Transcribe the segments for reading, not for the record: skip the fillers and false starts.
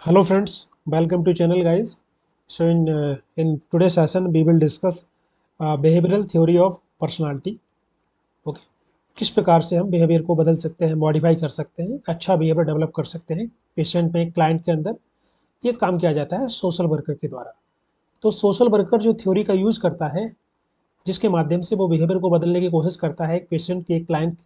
Hello friends, welcome to channel guys. So in today's session we will discuss behavioral theory of personality. Okay, किस प्रकार से हम behaviour को बदल सकते हैं, मॉडिफाई कर सकते हैं, अच्छा बिहेवियर डेवलप कर सकते हैं पेशेंट में, क्लाइंट के अंदर। ये काम किया जाता है सोशल वर्कर के द्वारा। तो सोशल वर्कर जो थ्योरी का यूज़ करता है, जिसके माध्यम से वो बिहेवियर को बदलने की कोशिश करता है, एक पेशेंट की, एक क्लाइंट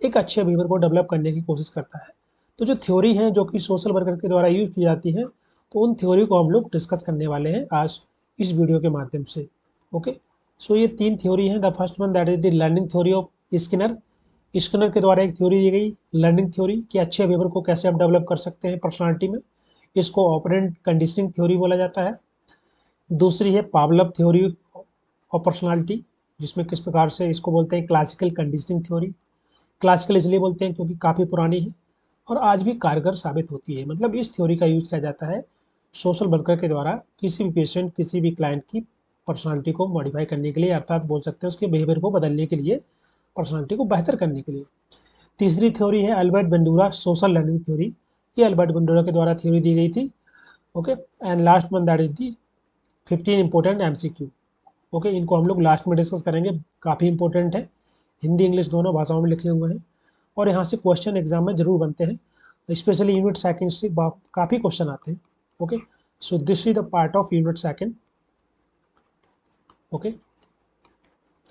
एक अच्छे बिहेवियर को डेवलप करने की कोशिश करता है। तो जो थ्योरी है जो कि सोशल वर्कर के द्वारा यूज की जाती है, तो उन थ्योरी को हम लोग डिस्कस करने वाले हैं आज इस वीडियो के माध्यम से। ओके, सो ये तीन थ्योरी हैं। The first one that is the learning theory of Skinner. Skinner के द्वारा एक थ्योरी दी गई लर्निंग थ्योरी कि अच्छे बिहेवियर को कैसे आप डेवलप कर सकते हैं पर्सनालिटी में। इसको ऑपरेंट कंडीशनिंग थ्योरी बोला जाता है। दूसरी है पावलव थ्योरी ऑफ पर्सनालिटी, जिसमें किस प्रकार से इसको बोलते हैं क्लासिकल कंडीशनिंग थ्योरी। क्लासिकल इसलिए बोलते हैं क्योंकि काफ़ी पुरानी है और आज भी कारगर साबित होती है। मतलब इस थ्योरी का यूज़ किया जाता है सोशल वर्कर के द्वारा किसी भी पेशेंट, किसी भी क्लाइंट की पर्सनालिटी को मॉडिफाई करने के लिए, अर्थात बोल सकते हैं उसके बिहेवियर को बदलने के लिए, पर्सनालिटी को बेहतर करने के लिए। तीसरी थ्योरी है Albert Bandura social learning theory. ये अल्बर्ट बंडूरा के द्वारा थ्योरी दी गई थी। Okay, and last one that is the 15 important MCQ. Okay, इनको हम लोग लास्ट में डिस्कस करेंगे, काफ़ी इंपॉर्टेंट है, हिंदी इंग्लिश दोनों भाषाओं में लिखे हुए हैं और यहाँ से क्वेश्चन एग्जाम में जरूर बनते हैं। स्पेशली यूनिट सेकंड से काफ़ी क्वेश्चन आते हैं। Okay, so this is the part of unit second. Okay,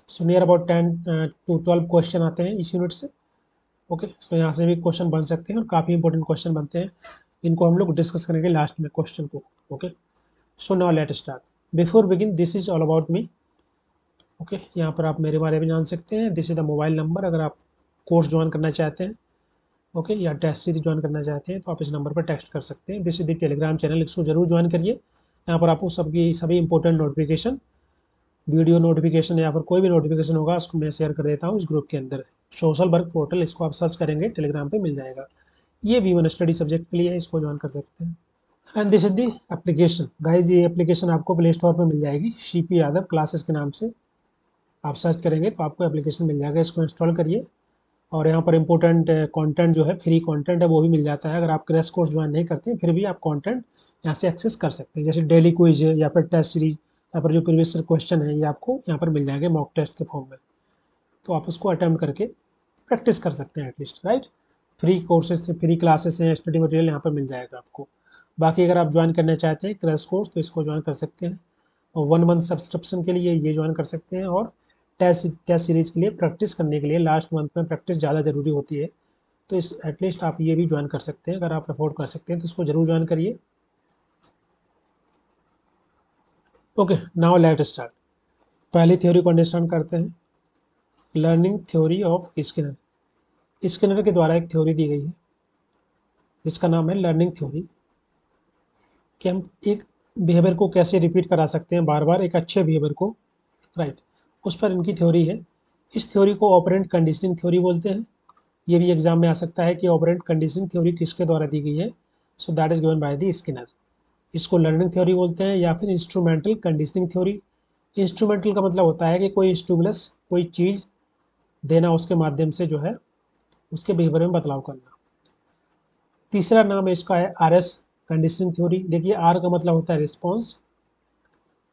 so near about 10 to 12 question आते हैं इस यूनिट से। ओके, सो यहाँ से भी क्वेश्चन बन सकते हैं और काफ़ी इंपॉर्टेंट क्वेश्चन बनते हैं। इनको हम लोग डिस्कस करेंगे लास्ट में क्वेश्चन को। Okay, so now let start. Before begin this is all about me. Okay, यहाँ पर आप मेरे बारे में जान सकते हैं। This is the mobile number, अगर आप कोर्स ज्वाइन करना चाहते हैं, ओके, या टेस्ट सीरीज ज्वाइन करना चाहते हैं तो आप इस नंबर पर टेक्स्ट कर सकते हैं। This is the Telegram channel, इसको जरूर ज्वाइन करिए। यहाँ पर आपको सभी इंपॉर्टेंट नोटिफिकेशन, वीडियो नोटिफिकेशन या फिर कोई भी नोटिफिकेशन होगा उसको मैं शेयर कर देता हूँ इस ग्रुप के अंदर। सोशल वर्क पोर्टल, इसको आप सर्च करेंगे टेलीग्राम पे मिल जाएगा। ये V1 स्टडी सब्जेक्ट के लिए है, इसको ज्वाइन कर सकते हैं। And this is the application guys, ये एप्लीकेशन आपको प्ले स्टोर पर मिल जाएगी, CP यादव क्लासेस के नाम से आप सर्च करेंगे तो आपको एप्लीकेशन मिल जाएगा। इसको इंस्टॉल करिए और यहाँ पर इंपॉर्टेंट कंटेंट जो है, फ्री कंटेंट है, वो भी मिल जाता है। अगर आप क्रैश कोर्स ज्वाइन नहीं करते हैं फिर भी आप कंटेंट यहाँ से एक्सेस कर सकते हैं, जैसे डेली क्विज या फिर टेस्ट सीरीज या फिर जो प्रीवियस क्वेश्चन है, ये आपको यहाँ पर मिल जाएंगे मॉक टेस्ट के फॉर्म में। तो आप उसको अटेम्प्ट करके प्रैक्टिस कर सकते हैं एटलीस्ट, राइट। फ्री कोर्सेज से, फ्री क्लासेस हैं, स्टडी मटेरियल यहाँ पर मिल जाएगा आपको। बाकी अगर आप ज्वाइन करना चाहते हैं क्रैश कोर्स तो इसको ज्वाइन कर सकते हैं, और 1 मंथ सब्सक्रिप्शन के लिए ये ज्वाइन कर सकते हैं, और टेस्ट सीरीज के लिए प्रैक्टिस करने के लिए लास्ट मंथ में प्रैक्टिस ज़्यादा ज़रूरी होती है। तो इस एटलीस्ट आप ये भी ज्वाइन कर सकते हैं, अगर आप अफोर्ड कर सकते हैं तो इसको जरूर ज्वाइन करिए। Okay, now let start. पहली थ्योरी को अंडरस्टैंड करते हैं, learning theory of Skinner. Skinner के द्वारा एक थ्योरी दी गई है जिसका नाम है लर्निंग थ्योरी, कि हम एक बिहेवियर को कैसे रिपीट करा सकते हैं बार बार, एक अच्छे बिहेवियर को, राइट। उस पर इनकी थ्योरी है। इस थ्योरी को ऑपरेंट कंडीशनिंग थ्योरी बोलते हैं। ये भी एग्जाम में आ सकता है कि ऑपरेंट कंडीशनिंग थ्योरी किसके द्वारा दी गई है। So that is given by the Skinner. इसको लर्निंग थ्योरी बोलते हैं या फिर इंस्ट्रूमेंटल कंडीशनिंग थ्योरी। इंस्ट्रूमेंटल का मतलब होता है कि कोई स्टिमुलस, कोई चीज़ देना, उसके माध्यम से जो है उसके बिहेवियर में बदलाव करना। तीसरा नाम है इसका है RS कंडीशनिंग थ्योरी। देखिए, R का मतलब होता है रिस्पॉन्स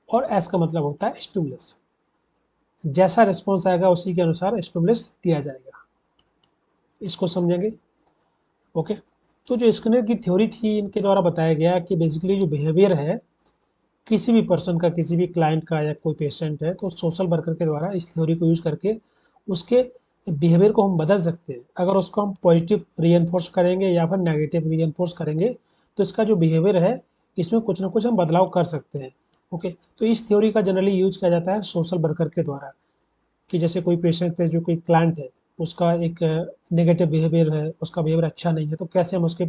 और S का मतलब होता है स्टिमुलस। जैसा रिस्पॉन्स आएगा उसी के अनुसार स्टिमुलस दिया जाएगा। इसको समझेंगे। ओके, तो जो स्किनर की थ्योरी थी, इनके द्वारा बताया गया कि बेसिकली जो बिहेवियर है किसी भी पर्सन का, किसी भी क्लाइंट का या कोई पेशेंट है, तो सोशल वर्कर के द्वारा इस थ्योरी को यूज करके उसके बिहेवियर को हम बदल सकते हैं। अगर उसको हम पॉजिटिव रीएनफोर्स करेंगे या फिर नेगेटिव रीएनफोर्स करेंगे तो इसका जो बिहेवियर है इसमें कुछ ना कुछ हम बदलाव कर सकते हैं। ओके, तो इस थ्योरी का जनरली यूज किया जाता है सोशल वर्कर के द्वारा, कि जैसे कोई पेशेंट है, जो कोई क्लाइंट है, उसका एक नेगेटिव बिहेवियर है, उसका बिहेवियर अच्छा नहीं है, तो कैसे हम उसके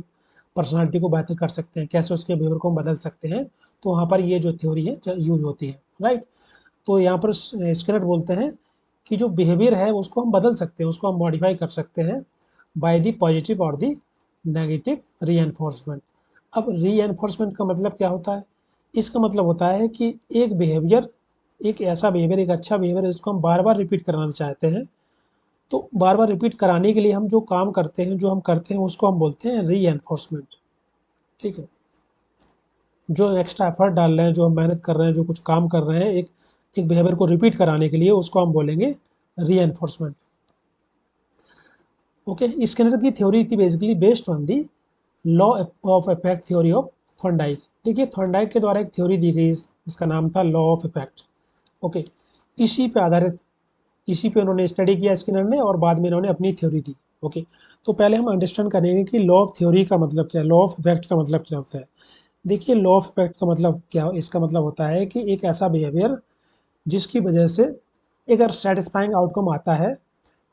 पर्सनालिटी को बेहतर कर सकते हैं, कैसे उसके बिहेवियर को हम बदल सकते हैं। तो वहाँ पर ये जो थ्योरी है यूज होती है, राइट। तो यहाँ पर स्किनर बोलते हैं कि जो बिहेवियर है उसको हम बदल सकते हैं, उसको हम मॉडिफाई कर सकते हैं बाय द पॉजिटिव और द नेगेटिव री। अब री का मतलब क्या होता है? इसका मतलब होता है कि एक बिहेवियर, एक ऐसा बिहेवियर, एक अच्छा बिहेवियर जिसको हम बार बार रिपीट कराना चाहते हैं, तो बार बार रिपीट कराने के लिए हम जो काम करते हैं, जो हम करते हैं, उसको हम बोलते हैं री। ठीक है, जो एक्स्ट्रा एफर्ट डाल रहे हैं, जो हम मेहनत कर रहे हैं, जो कुछ काम कर रहे हैं एक एक बिहेवियर को रिपीट कराने के लिए, उसको हम बोलेंगे रीएनफोर्समेंट। ओके, स्किनर की थ्योरी थी basically based on the law of effect theory of Thorndike. देखिए थॉर्नडाइक के द्वारा एक थ्योरी दी गई, इसका नाम था लॉ ऑफ इफेक्ट। ओके, इसी पे आधारित, इसी पे उन्होंने स्टडी किया स्किनर ने, और बाद में इन्होंने अपनी थ्योरी दी। ओके, तो पहले हम अंडरस्टैंड करेंगे कि लॉ ऑफ थ्योरी का मतलब क्या है, लॉ ऑफ इफेक्ट का मतलब क्या होता है। देखिए लॉ ऑफ इफेक्ट का मतलब क्या, इसका मतलब होता है कि एक ऐसा बिहेवियर जिसकी वजह से अगर सेटिस्फाइंग आउटकम आता है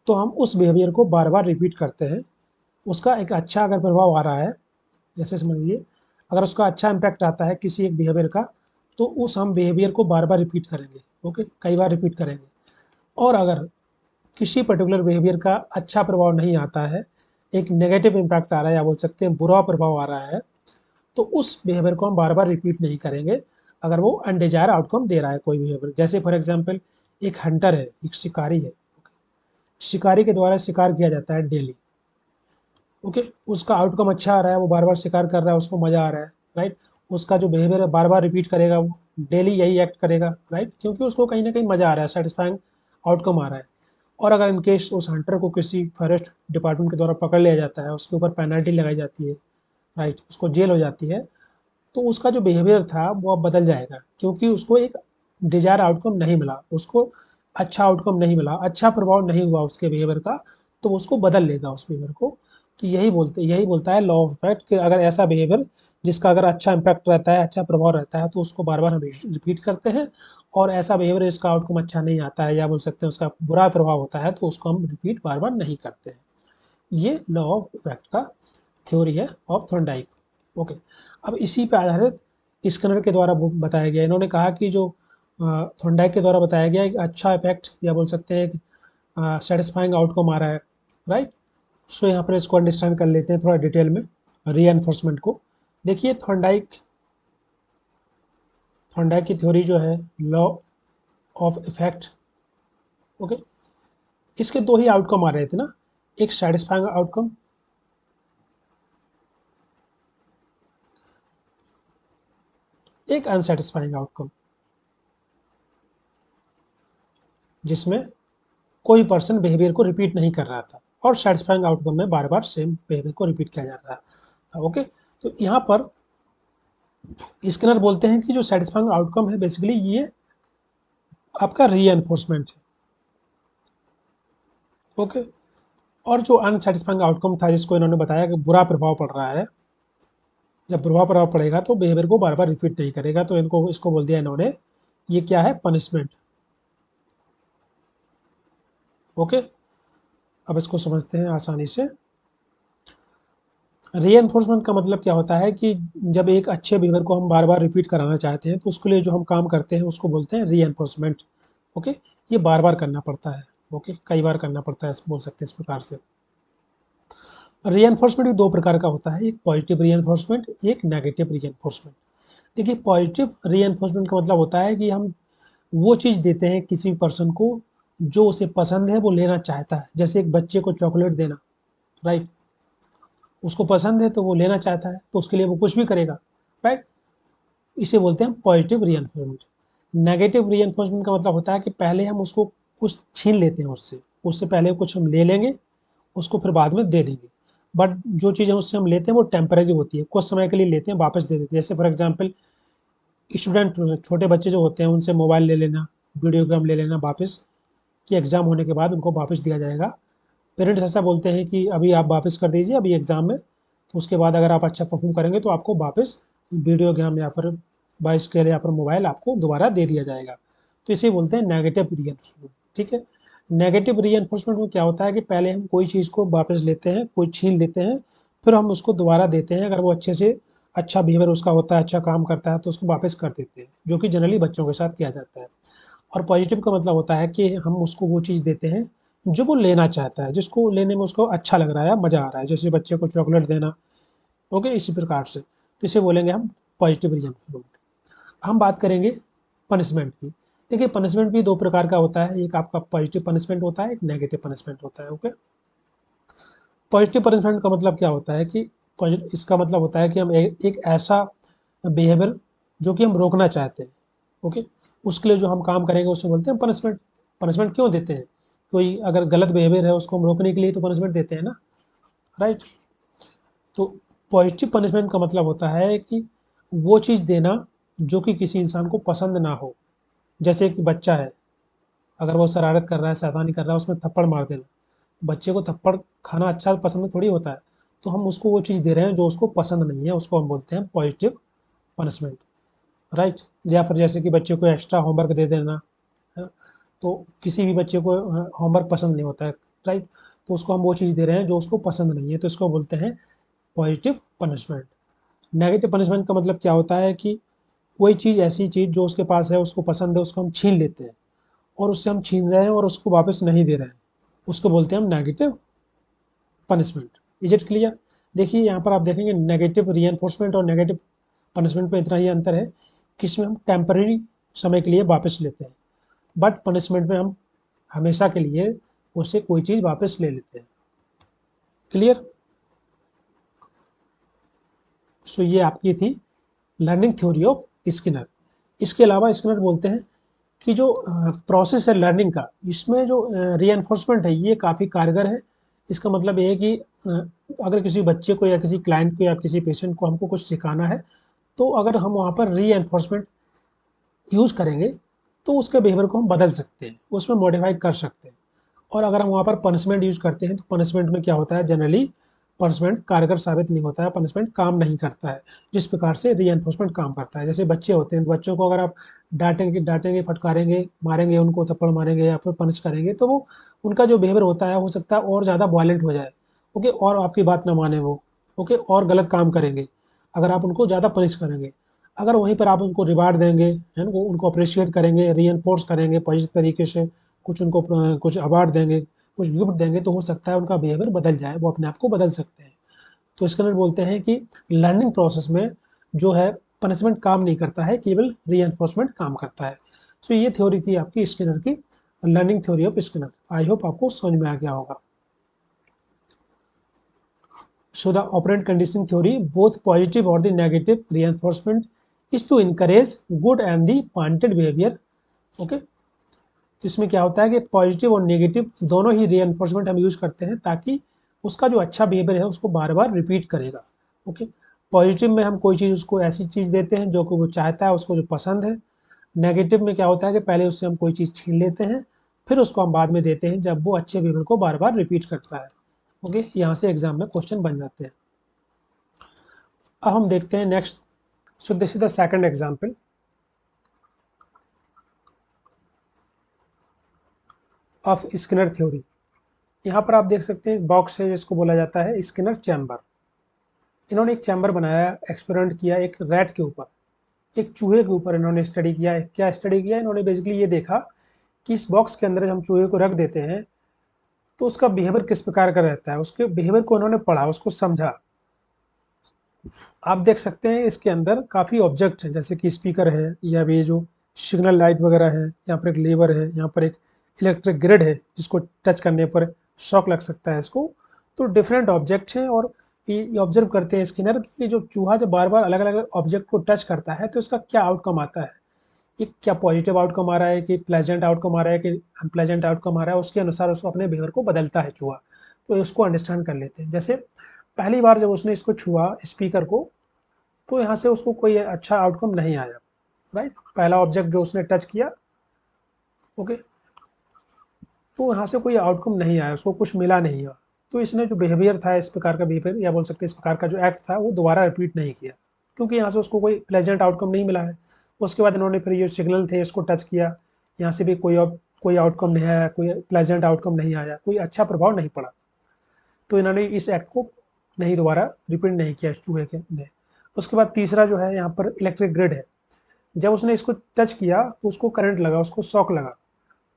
तो हम उस बिहेवियर को बार बार रिपीट करते हैं। उसका एक अच्छा अगर प्रभाव आ रहा है, जैसे समझिए अगर उसका अच्छा इम्पैक्ट आता है किसी एक बिहेवियर का, तो उस हम बिहेवियर को बार बार रिपीट करेंगे। ओके, कई बार रिपीट करेंगे। और अगर किसी पर्टिकुलर बिहेवियर का अच्छा प्रभाव नहीं आता है, एक नेगेटिव इम्पैक्ट आ रहा है या बोल सकते हैं बुरा प्रभाव आ रहा है, तो उस बिहेवियर को हम बार बार रिपीट नहीं करेंगे अगर वो अनडिजायर आउटकम दे रहा है कोई बिहेवियर। जैसे फॉर एग्जाम्पल एक हंटर है, एक शिकारी है, शिकारी के द्वारा शिकार किया जाता है डेली। ओके, उसका आउटकम अच्छा आ रहा है, वो बार बार शिकार कर रहा है, उसको मजा आ रहा है, राइट। उसका जो बिहेवियर है बार बार रिपीट करेगा, वो डेली यही एक्ट करेगा, राइट, क्योंकि उसको कहीं ना कहीं मजा आ रहा है, सेटिस्फाइंग आउटकम आ रहा है। और अगर इनकेस उस हंटर को किसी फॉरेस्ट डिपार्टमेंट के द्वारा पकड़ लिया जाता है, उसके ऊपर पेनल्टी लगाई जाती है, राइट, उसको जेल हो जाती है, तो उसका जो बिहेवियर था वो अब बदल जाएगा, क्योंकि उसको एक डिजायर आउटकम नहीं मिला, उसको अच्छा आउटकम नहीं मिला, अच्छा प्रभाव नहीं हुआ उसके बिहेवियर का, तो उसको बदल लेगा उस बिहेवियर को। तो यही बोलता है लॉ ऑफ इफेक्ट कि अगर ऐसा बिहेवियर जिसका अगर अच्छा इम्पैक्ट रहता है, अच्छा प्रभाव रहता है, तो उसको बार बार हम रिपीट करते हैं। और ऐसा बिहेवियर जिसका आउटकम अच्छा नहीं आता है या बोल सकते हैं उसका बुरा प्रभाव होता है, तो उसको हम रिपीट बार बार नहीं करते हैं। ये लॉ ऑफ इफेक्ट का थ्योरी है ऑफ थॉर्नडाइक। ओके, अब इसी पे आधारित स्किनर के द्वारा बताया गया, इन्होंने कहा कि जो थॉर्नडाइक के द्वारा बताया गया एक अच्छा इफेक्ट या बोल सकते हैं सेटिस्फाइंग आउटकम आ रहा है, राइट। सो यहाँ पर इसको अंडरस्टैंड कर लेते हैं थोड़ा डिटेल में री को। देखिए थॉर्नडाइक थॉर्नडाइक की थ्योरी जो है लॉ ऑफ इफेक्ट। ओके, इसके दो ही आउटकम आ रहे थे ना, एक सेटिस्फाइंग आउटकम, एक अनसेटिस्फाइंग आउटकम, जिसमें कोई पर्सन बिहेवियर को रिपीट नहीं कर रहा था, और सेटिस्फाइंग आउटकम में बार बार सेम बिहेवियर को रिपीट किया जा रहा था। ओके, तो यहाँ पर स्किनर बोलते हैं कि जो सेटिस्फाइंग आउटकम है बेसिकली ये आपका री एनफोर्समेंट है। ओके, और जो अनसेटिस्फाइंग आउटकम था जिसको इन्होंने बताया कि बुरा प्रभाव पड़ रहा है, जब बुरा प्रभाव पड़ेगा तो बिहेवियर को बार बार रिपीट नहीं करेगा, तो इनको इसको बोल दिया इन्होंने ये क्या है, पनिशमेंट। ओके, अब इसको समझते हैं आसानी से। रीएनफोर्समेंट का मतलब क्या होता है कि जब एक अच्छे बिहेवियर को हम बार बार रिपीट कराना चाहते हैं, तो उसके लिए जो हम काम करते हैं उसको बोलते हैं रीएनफोर्समेंट। ओके, ये बार बार करना पड़ता है। ओके, कई बार करना पड़ता है, बोल सकते हैं इस प्रकार से। रीएनफोर्समेंट भी दो प्रकार का होता है, एक पॉजिटिव रीएनफोर्समेंट, एक नेगेटिव रीएनफोर्समेंट। देखिए पॉजिटिव रीएनफोर्समेंट का मतलब होता है कि हम वो चीज़ देते हैं किसी पर्सन को जो उसे पसंद है, वो लेना चाहता है, जैसे एक बच्चे को चॉकलेट देना, राइट। उसको पसंद है तो वो लेना चाहता है, तो उसके लिए वो कुछ भी करेगा, राइट। इसे बोलते हैं पॉजिटिव रीएनफोर्समेंट। नेगेटिव रीएनफोर्समेंट का मतलब होता है कि पहले हम उसको कुछ छीन लेते हैं उससे, उससे पहले कुछ हम ले लेंगे, उसको फिर बाद में दे देंगे। बट जो चीज़ें उससे हम लेते हैं वो टेम्परेरी होती है, कुछ समय के लिए लेते हैं, वापस दे देते हैं। जैसे फॉर एग्जाम्पल स्टूडेंट, छोटे बच्चे जो होते हैं उनसे मोबाइल ले लेना, वीडियो गेम ले लेना वापस, कि एग्ज़ाम होने के बाद उनको वापस दिया जाएगा। पेरेंट्स ऐसा बोलते हैं कि अभी आप वापस कर दीजिए, अभी एग्ज़ाम में, तो उसके बाद अगर आप अच्छा परफॉर्म करेंगे तो आपको वापस वीडियो गेम या फिर बाइसिकल या फिर मोबाइल आपको दोबारा दे दिया जाएगा। तो इसे बोलते हैं नेगेटिव रीएनफोर्समेंट। ठीक है, नेगेटिव रीएनफोर्समेंट में क्या होता है कि पहले हम कोई चीज़ को वापस लेते हैं, कोई छीन लेते हैं, फिर हम उसको दोबारा देते हैं, अगर वो अच्छे से अच्छा बिहेवियर उसका होता है, अच्छा काम करता है, तो उसको वापस कर देते हैं, जो कि जनरली बच्चों के साथ किया जाता है। और पॉजिटिव का मतलब होता है कि हम उसको वो चीज़ देते हैं जो वो लेना चाहता है, जिसको लेने में उसको अच्छा लग रहा है, मज़ा आ रहा है, जैसे बच्चे को चॉकलेट देना। ओके, इसी प्रकार से, तो इसे बोलेंगे हम पॉजिटिव रीइंफोर्समेंट। हम बात करेंगे पनिशमेंट की। देखिए पनिशमेंट भी दो प्रकार का होता है, एक आपका पॉजिटिव पनिशमेंट होता है, एक नेगेटिव पनिशमेंट होता है। ओके, पॉजिटिव पनिशमेंट का मतलब क्या होता है कि इसका मतलब होता है कि हम एक ऐसा बिहेवियर जो कि हम रोकना चाहते हैं। ओके, उसके लिए जो हम काम करेंगे उसे बोलते हैं पनिशमेंट। पनिशमेंट क्यों देते हैं? कोई अगर गलत बिहेवियर है उसको हम रोकने के लिए तो पनिशमेंट देते हैं ना, राइट। तो पॉजिटिव पनिशमेंट का मतलब होता है कि वो चीज़ देना जो कि किसी इंसान को पसंद ना हो। जैसे कि बच्चा है, अगर वो शरारत कर रहा है, शैतानी कर रहा है, उसमें थप्पड़ मार देना। बच्चे को थप्पड़ खाना अच्छा पसंद थोड़ी होता है, तो हम उसको वो चीज़ दे रहे हैं जो उसको पसंद नहीं है, उसको हम बोलते हैं पॉजिटिव पनिशमेंट, राइट। या फिर जैसे कि बच्चे को एक्स्ट्रा होमवर्क दे देना है, तो किसी भी बच्चे को होमवर्क पसंद नहीं होता है, राइट। तो उसको हम वो चीज़ दे रहे हैं जो उसको पसंद नहीं है, तो इसको बोलते हैं पॉजिटिव पनिशमेंट। नेगेटिव पनिशमेंट का मतलब क्या होता है कि कोई चीज़, ऐसी चीज़ जो उसके पास है, उसको पसंद है, उसको हम छीन लेते हैं और उससे हम छीन रहे हैं और उसको वापस नहीं दे रहे हैं, उसको बोलते हैं हम negative punishment. Is it clear? देखिए यहाँ पर आप देखेंगे नेगेटिव रीएनफोर्समेंट और नेगेटिव पनिशमेंट में इतना ही अंतर है कि इसमें हम टेम्पररी समय के लिए वापस लेते हैं, बट पनिशमेंट में हम हमेशा के लिए उससे कोई चीज़ वापस ले लेते हैं। क्लियर? सो ये आपकी थी लर्निंग थ्योरी ऑफ स्किनर। इसके अलावा स्किनर बोलते हैं कि जो प्रोसेस है लर्निंग का, इसमें जो रीएनफोर्समेंट है ये काफ़ी कारगर है। इसका मतलब ये है कि अगर किसी बच्चे को या किसी क्लाइंट को या किसी पेशेंट को हमको कुछ सिखाना है, तो अगर हम वहाँ पर रीएनफोर्समेंट यूज़ करेंगे तो उसके बिहेवियर को हम बदल सकते हैं, उसमें मॉडिफाई कर सकते हैं। और अगर हम वहाँ पर पनिशमेंट यूज़ करते हैं तो पनिशमेंट में क्या होता है, जनरली पनिशमेंट कारगर साबित नहीं होता है, पनिशमेंट काम नहीं करता है जिस प्रकार से रीएनफोर्समेंट काम करता है। जैसे बच्चे होते हैं, तो बच्चों को अगर आप डांटेंगे, फटकारेंगे, मारेंगे, उनको थप्पड़ मारेंगे या फिर पनिश करेंगे, तो वो उनका जो बिहेवियर होता है हो सकता है और ज़्यादा वायलेंट हो जाए। ओके, और आपकी बात ना माने वो, ओके, और गलत काम करेंगे अगर आप उनको ज़्यादा पनिश करेंगे। अगर वहीं पर आप उनको रिवार्ड देंगे, है ना, उनको अप्रिशिएट करेंगे, रीएनफोर्स करेंगे पॉजिटिव तरीके से, कुछ उनको कुछ अवार्ड देंगे, कुछ गिफ्ट देंगे, तो हो सकता है उनका बिहेवियर बदल जाए, वो अपने आप को बदल सकते हैं। तो इसके अंदर बोलते हैं कि लर्निंग प्रोसेस में जो है पनिशमेंट काम नहीं करता है, केवल रीएनफोर्समेंट काम करता है। सो ये थ्योरी थी आपकी स्किनर की, learning theory of Skinner. I hope आपको समझ में आ गया होगा। So the operant conditioning theory, both positive or the negative reinforcement is to encourage good and the wanted behavior. Okay, तो इसमें क्या होता है कि पॉजिटिव और नेगेटिव दोनों ही रीएनफोर्समेंट हम यूज करते हैं ताकि उसका जो अच्छा बिहेवियर है उसको बार बार रिपीट करेगा। ओके, पॉजिटिव में हम कोई चीज़ उसको ऐसी चीज़ देते हैं जो कि वो चाहता है, उसको जो पसंद है। नेगेटिव में क्या होता है कि पहले उससे हम कोई चीज़ छीन लेते हैं, फिर उसको हम बाद में देते हैं जब वो अच्छे बिहेवियर को बार बार रिपीट करता है। ओके, यहाँ से एग्जाम में क्वेश्चन बन जाते हैं। अब हम देखते हैं next. So this is the second example of Skinner theory. यहाँ पर आप देख सकते हैं बॉक्स है जिसको बोला जाता है स्किनर चैम्बर। इन्होंने एक चैम्बर बनाया, एक्सपेरिमेंट किया एक रैट के ऊपर, एक चूहे के ऊपर इन्होंने स्टडी किया है। क्या स्टडी किया? इन्होंने बेसिकली ये देखा कि इस बॉक्स के अंदर जब हम चूहे को रख देते हैं तो उसका बिहेवियर किस प्रकार का रहता है। उसके बिहेवियर को उन्होंने पढ़ा, उसको समझा। आप देख सकते हैं इसके अंदर काफ़ी ऑब्जेक्ट हैं, जैसे कि स्पीकर है, या ये जो सिग्नल लाइट वगैरह है, यहाँ पर एक लेवर है, यहाँ पर एक इलेक्ट्रिक ग्रिड है जिसको टच करने पर शॉक लग सकता है इसको। तो डिफरेंट ऑब्जेक्ट हैं और ये ऑब्जर्व करते हैं स्किनर कि ये जो चूहा जब बार बार अलग अलग ऑब्जेक्ट को टच करता है तो इसका क्या आउटकम आता है। एक क्या पॉजिटिव आउटकम आ रहा है, कि प्लेजेंट आउटकम आ रहा है, कि अनप्लेजेंट आउटकम आ रहा है, उसके अनुसार उसको अपने बिहेवियर को बदलता है चूहा। तो इसको अंडरस्टैंड कर लेते हैं। जैसे पहली बार जब उसने इसको छुआ स्पीकर को, तो यहाँ से उसको कोई अच्छा आउटकम नहीं आया, राइट। पहला ऑब्जेक्ट जो उसने टच किया, ओके, तो यहाँ से कोई आउटकम नहीं आया, उसको कुछ मिला नहीं है। तो इसने जो बिहेवियर था, इस प्रकार का बिहेवियर या बोल सकते हैं इस प्रकार का जो एक्ट था, वो दोबारा रिपीट नहीं किया, क्योंकि यहाँ से उसको कोई प्लेजेंट आउटकम नहीं मिला है। उसके बाद इन्होंने फिर ये सिग्नल थे इसको टच किया, यहाँ से भी कोई आउटकम नहीं आया, कोई प्लेजेंट आउटकम नहीं आया, कोई अच्छा प्रभाव नहीं पड़ा। तो इन्होंने इस एक्ट को नहीं दोबारा रिपीट नहीं किया इस चूहे के ने। उसके बाद तीसरा जो है यहाँ पर इलेक्ट्रिक ग्रिड है। जब उसने इसको टच किया तो उसको करंट लगा, उसको शॉक लगा।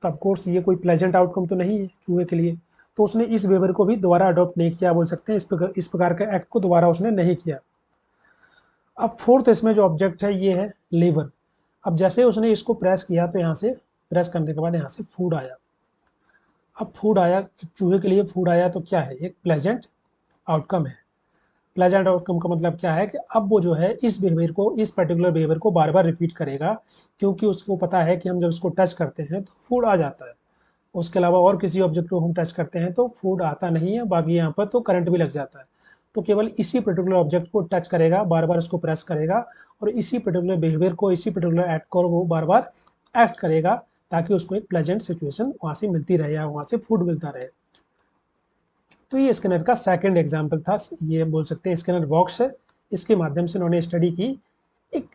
तो ऑफकोर्स ये कोई प्लेजेंट आउटकम तो नहीं है चूहे के लिए। तो उसने इस बिहेवियर को भी दोबारा अडॉप्ट नहीं किया, बोल सकते हैं इस प्रकार का एक्ट को दोबारा उसने नहीं किया। अब फोर्थ इसमें जो ऑब्जेक्ट है ये है लीवर। अब जैसे उसने इसको प्रेस किया तो यहाँ से प्रेस करने के बाद यहाँ से फूड आया। अब फूड आया, चूहे के लिए फूड आया, तो क्या है, एक प्लेजेंट आउटकम है। प्लेजेंट आउटकम का मतलब क्या है कि अब वो जो है इस बिहेवियर को, इस पर्टिकुलर बिहेवियर को बार बार रिपीट करेगा, क्योंकि उसको पता है कि हम जब उसको टच करते हैं तो फूड आ जाता है। उसके अलावा और किसी ऑब्जेक्ट को हम टच करते हैं तो फूड आता नहीं है, बाकी यहाँ पर तो करंट भी लग जाता है। तो केवल इसी पर्टिकुलर ऑब्जेक्ट को टच करेगा, बार बार उसको प्रेस करेगा, और इसी पर्टिकुलर बिहेवियर को, इसी पर्टिकुलर एक्ट को वो बार बार एक्ट करेगा, ताकि उसको एक प्लेजेंट सिचुएशन वहाँ से मिलती रहे या वहाँ से फूड मिलता रहे। तो ये स्कैनर का सेकंड एग्जाम्पल था। ये बोल सकते हैं स्कैनर बॉक्स है। इसके माध्यम से उन्होंने स्टडी की एक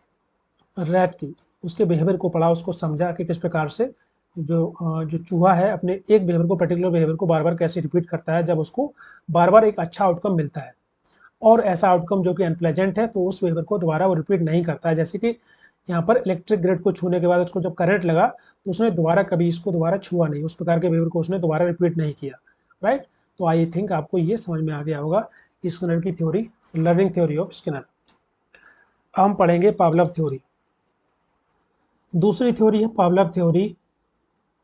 रैट की, उसके बिहेवियर को पढ़ा, उसको समझा कि किस प्रकार से जो चूहा है अपने एक बिहेवियर को, पर्टिकुलर बिहेवियर को बार बार कैसे रिपीट करता है जब उसको बार बार एक अच्छा आउटकम मिलता है, और ऐसा आउटकम जो कि अनप्लेजेंट है तो उस बिहेवियर को दोबारा वो रिपीट नहीं करता है। जैसे कि यहाँ पर इलेक्ट्रिक ग्रिड को छूने के बाद उसको जब करंट लगा तो उसने दोबारा कभी इसको दोबारा छुआ नहीं, उस प्रकार के बिहेवियर को उसने दोबारा रिपीट नहीं किया। राइट। तो आई थिंक आपको ये समझ में आ गया होगा स्किनर की theory, learning theory of Skinner. हम पढ़ेंगे पावलव थ्योरी। दूसरी थ्योरी है पावलव थ्योरी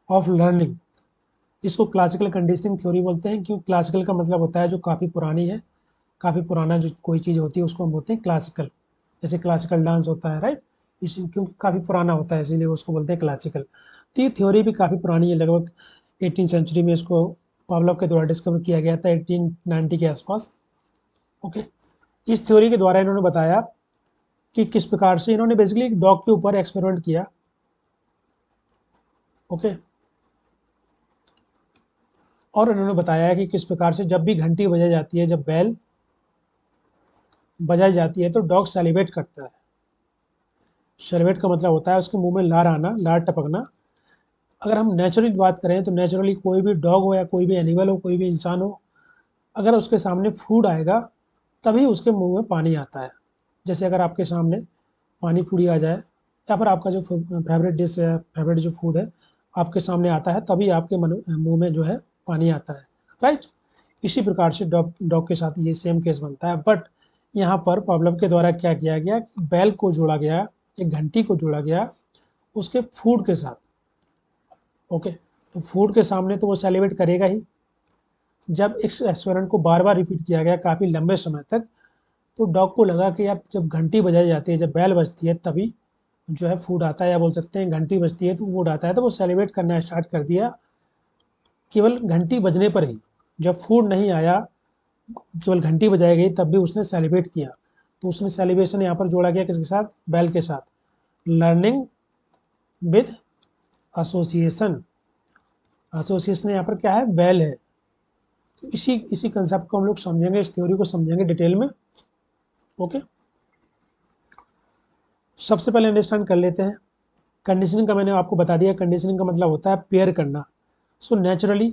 ऑफ लर्निंग। इसको क्लासिकल कंडीशनिंग थ्योरी बोलते हैं, क्योंकि क्लासिकल का मतलब होता है जो काफ़ी पुरानी है, काफ़ी पुराना जो कोई चीज़ होती है उसको हम बोलते हैं क्लासिकल। जैसे क्लासिकल डांस होता है, राइट, इस क्योंकि काफ़ी पुराना होता है इसीलिए उसको बोलते हैं क्लासिकल। तो ये थ्योरी भी काफ़ी पुरानी है, लगभग 18 सेंचुरी में इसको पावलोव के द्वारा डिस्कवर किया गया था, 1890 के आसपास। ओके। इस थ्योरी के द्वारा इन्होंने बताया कि किस प्रकार से, इन्होंने बेसिकली एक डॉग के ऊपर एक्सपेरिमेंट किया। ओके। और इन्होंने बताया कि किस प्रकार से जब भी घंटी बजाई जाती है, जब बेल बजाई जाती है तो डॉग सेलिब्रेट करता है। सेलिब्रेट का मतलब होता है उसके मुंह में लार आना, लार टपकना। अगर हम नेचुरली बात करें तो नेचुरली कोई भी डॉग हो या कोई भी एनिमल हो, कोई भी इंसान हो, अगर उसके सामने फूड आएगा तभी उसके मुंह में पानी आता है। जैसे अगर आपके सामने पानी पूरी आ जाए, या फिर आपका जो फेवरेट डिश है, फेवरेट जो फूड है आपके सामने आता है, तभी आपके मुंह में जो है पानी आता है। राइट। इसी प्रकार से डॉग डॉग के साथ ये सेम केस बनता है। बट यहाँ पर प्रॉब्लम के द्वारा क्या किया गया, बैल को जोड़ा गया, एक घंटी को जोड़ा गया उसके फूड के साथ। ओके। तो फूड के सामने तो वो सेलिब्रेट करेगा ही। जब इस एक्सपेरिमेंट को बार बार रिपीट किया गया काफ़ी लंबे समय तक, तो डॉग को लगा कि यार जब घंटी बजाई जाती है, जब बैल बजती है, तभी जो है फूड आता है, या बोल सकते हैं घंटी बजती है तो फूड आता है। तो वो सेलिब्रेट करना स्टार्ट कर दिया केवल घंटी बजने पर ही। जब फूड नहीं आया, केवल घंटी बजाई गई, तब भी उसने सेलिब्रेट किया। तो उसने सेलिब्रेशन यहाँ पर जोड़ा गया किसके साथ, बैल के साथ। Learning with association. एसोसिएशन यहाँ पर क्या है, बैल है। तो इसी इसी कंसेप्ट को हम लोग समझेंगे, इस थ्योरी को समझेंगे डिटेल में। ओके। सबसे पहले अंडरस्टैंड कर लेते हैं कंडीशनिंग का। मैंने आपको बता दिया कंडीशनिंग का मतलब होता है पेयर करना। सो नेचुरली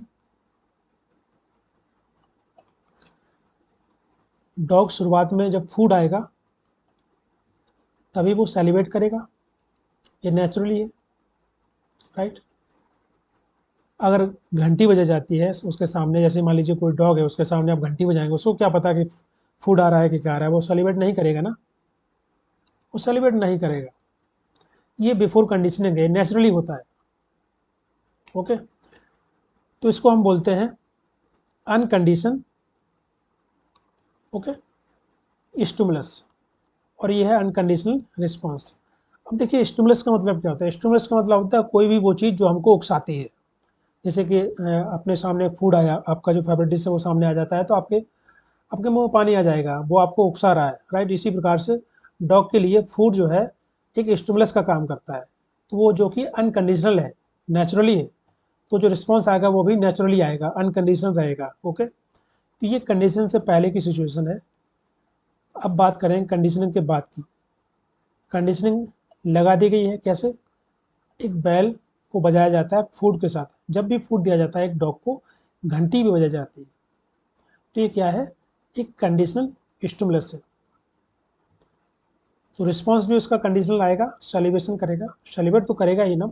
डॉग शुरुआत में जब फूड आएगा तभी वो सेलिब्रेट करेगा, ये नेचुरली है। राइट। अगर घंटी बजा जाती है उसके सामने, जैसे मान लीजिए कोई डॉग है, उसके सामने आप घंटी बजाएंगे, उसको क्या पता कि फूड आ रहा है कि क्या आ रहा है, वो सेलिब्रेट नहीं करेगा ना, वो सेलिब्रेट नहीं करेगा। ये बिफोर कंडीशनिंग है, नेचुरली होता है। ओके। तो इसको हम बोलते हैं अनकंडीशन, ओके, स्टिमुलस, और ये है अनकंडीशनल रिस्पॉन्स। अब देखिए स्टिमुलस का मतलब क्या होता है। स्टिमुलस का मतलब होता है कोई भी वो चीज़ जो हमको उकसाती है। जैसे कि अपने सामने फूड आया, आपका जो फेवरेट डिश है वो सामने आ जाता है, तो आपके आपके मुंह में पानी आ जाएगा, वो आपको उकसा रहा है। राइट। इसी प्रकार से डॉग के लिए फूड जो है एक स्टिमुलस का काम करता है, तो वो जो कि अनकंडीशनल है, नेचुरली है, तो जो रिस्पॉन्स आएगा वो भी नेचुरली आएगा, अनकंडीशनल रहेगा। ओके। तो ये कंडीशन से पहले की सिचुएशन है। अब बात करें कंडीशनिंग के बाद की। कंडीशनिंग लगा दी गई है कैसे, एक बैल को बजाया जाता है फूड के साथ, जब भी फूड दिया जाता है एक डॉग को घंटी भी बजाई जाती है। तो ये क्या है, एक कंडीशनल स्टिमुलस है। तो रिस्पॉन्स भी उसका कंडीशनल आएगा, सेलिब्रेशन करेगा, सेलिब्रेट तो करेगा ही ना।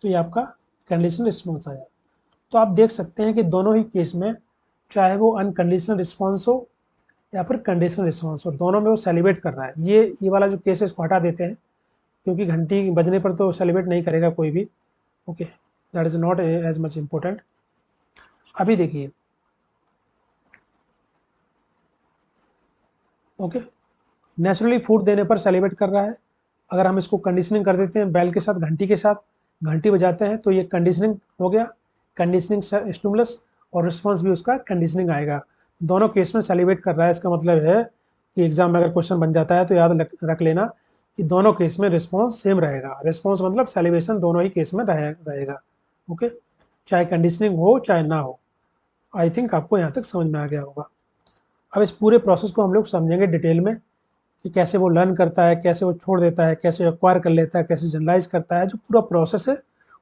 तो ये आपका कंडीशनल रिस्पॉन्स आया। तो आप देख सकते हैं कि दोनों ही केस में, चाहे वो अनकंडीशनल रिस्पॉन्स हो या फिर कंडीशनल रिस्पॉन्स हो, दोनों में वो सेलिब्रेट कर रहा है। ये वाला जो केस है इसको हटा देते हैं, क्योंकि घंटी बजने पर तो सेलिब्रेट नहीं करेगा कोई भी। Okay, that is not as much important. अभी देखिए ओके, नेचुरली फूड देने पर सेलिब्रेट कर रहा है। अगर हम इसको कंडीशनिंग कर देते हैं बेल के साथ, घंटी के साथ, घंटी बजाते हैं तो ये कंडीशनिंग हो गया, कंडीशनिंग स्टिमुलस, और रिस्पॉन्स भी उसका कंडीशनिंग आएगा। दोनों केस में सेलिब्रेट कर रहा है। इसका मतलब है कि एग्जाम में अगर क्वेश्चन बन जाता है तो याद रख लेना कि दोनों केस में रिस्पॉन्स सेम रहेगा। रिस्पॉन्स मतलब सेलिब्रेशन दोनों ही केस में रहेगा। ओके, चाहे कंडीशनिंग हो चाहे ना हो। आई थिंक आपको यहाँ तक समझ में आ गया होगा। अब इस पूरे प्रोसेस को हम लोग समझेंगे डिटेल में कि कैसे वो लर्न करता है, कैसे वो छोड़ देता है, कैसे एक्वायर कर लेता है, कैसे जनरलाइज करता है। जो पूरा प्रोसेस है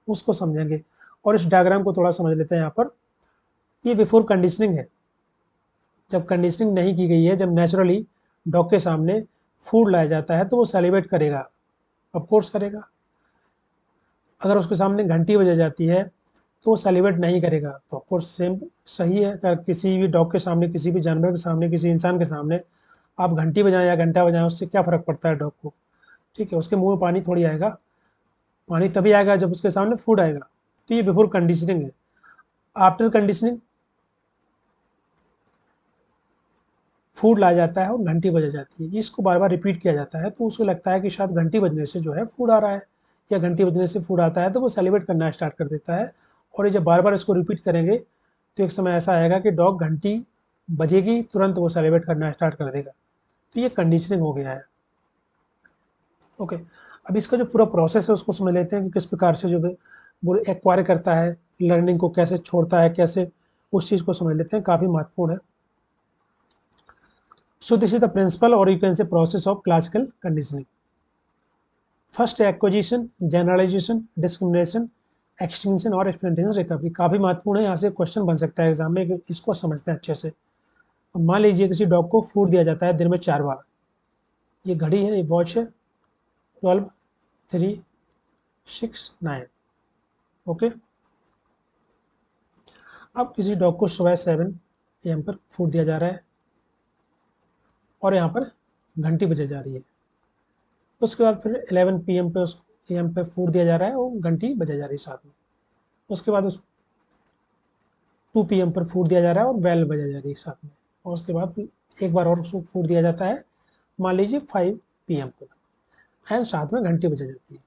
उसको समझेंगे। और इस डायग्राम को थोड़ा समझ लेते हैं। यहाँ पर ये बिफोर कंडीशनिंग है, जब कंडीशनिंग नहीं की गई है, जब नेचुरली डॉग के सामने फूड लाया जाता है तो वो सेलिब्रेट करेगा, ऑफकोर्स करेगा। अगर उसके सामने घंटी बजाई जाती है तो वो सेलिब्रेट नहीं करेगा, तो ऑफकोर्स सेम सही है। अगर किसी भी डॉग के सामने, किसी भी जानवर के सामने, किसी इंसान के सामने आप घंटी बजाएं या घंटा बजाएं, उससे क्या फ़र्क पड़ता है डॉग को? ठीक है, उसके मुंह में पानी थोड़ी आएगा। पानी तभी आएगा जब उसके सामने फूड आएगा। तो ये बिफोर कंडीशनिंग है। आफ्टर कंडीशनिंग फूड लाया जाता है और घंटी बजाई जाती है। इसको बार बार रिपीट किया जाता है तो उसको लगता है कि शायद घंटी बजने से जो है फूड आ रहा है, या घंटी बजने से फूड आता है, तो वो सेलिब्रेट करना स्टार्ट कर देता है। और ये जब बार बार इसको रिपीट करेंगे तो एक समय ऐसा आएगा कि डॉग घंटी बजेगी तुरंत वो सेलिब्रेट करना स्टार्ट कर देगा। तो ये कंडीशनिंग हो गया है। ओके, अब इसका जो पूरा प्रोसेस है उसको समझ लेते हैं कि किस प्रकार से जो वो एक्वायर करता है, लर्निंग को कैसे छोड़ता है, कैसे, उस चीज़ को समझ लेते हैं। काफ़ी महत्वपूर्ण है। So this is the principle, or you can say process of classical conditioning. First, acquisition, generalization, discrimination, extinction और experimentation recovery। काफ़ी महत्वपूर्ण है। यहाँ से क्वेश्चन बन सकता है एग्जाम में, इसको समझते हैं अच्छे से। अब मान लीजिए किसी डॉग को फूड दिया जाता है दिन में 4 बार। ये घड़ी है, ये वॉच है, 12, 3, 6, 9। ओके, अब किसी डॉग को सुबह 7 AM पर फूड दिया जा रहा है और यहाँ पर घंटी बजाई जा रही है। उसके बाद फिर 11 PM पे AM पे फूड दिया जा रहा है और घंटी बजाई जा रही है साथ में। उसके बाद 2 PM पर फूड दिया जा रहा है और बेल बजाई जा रही है साथ में। और उसके बाद एक बार और उसको फूड दिया जाता है, मान लीजिए 5 PM को, एंड साथ में घंटी बजाई जाती है।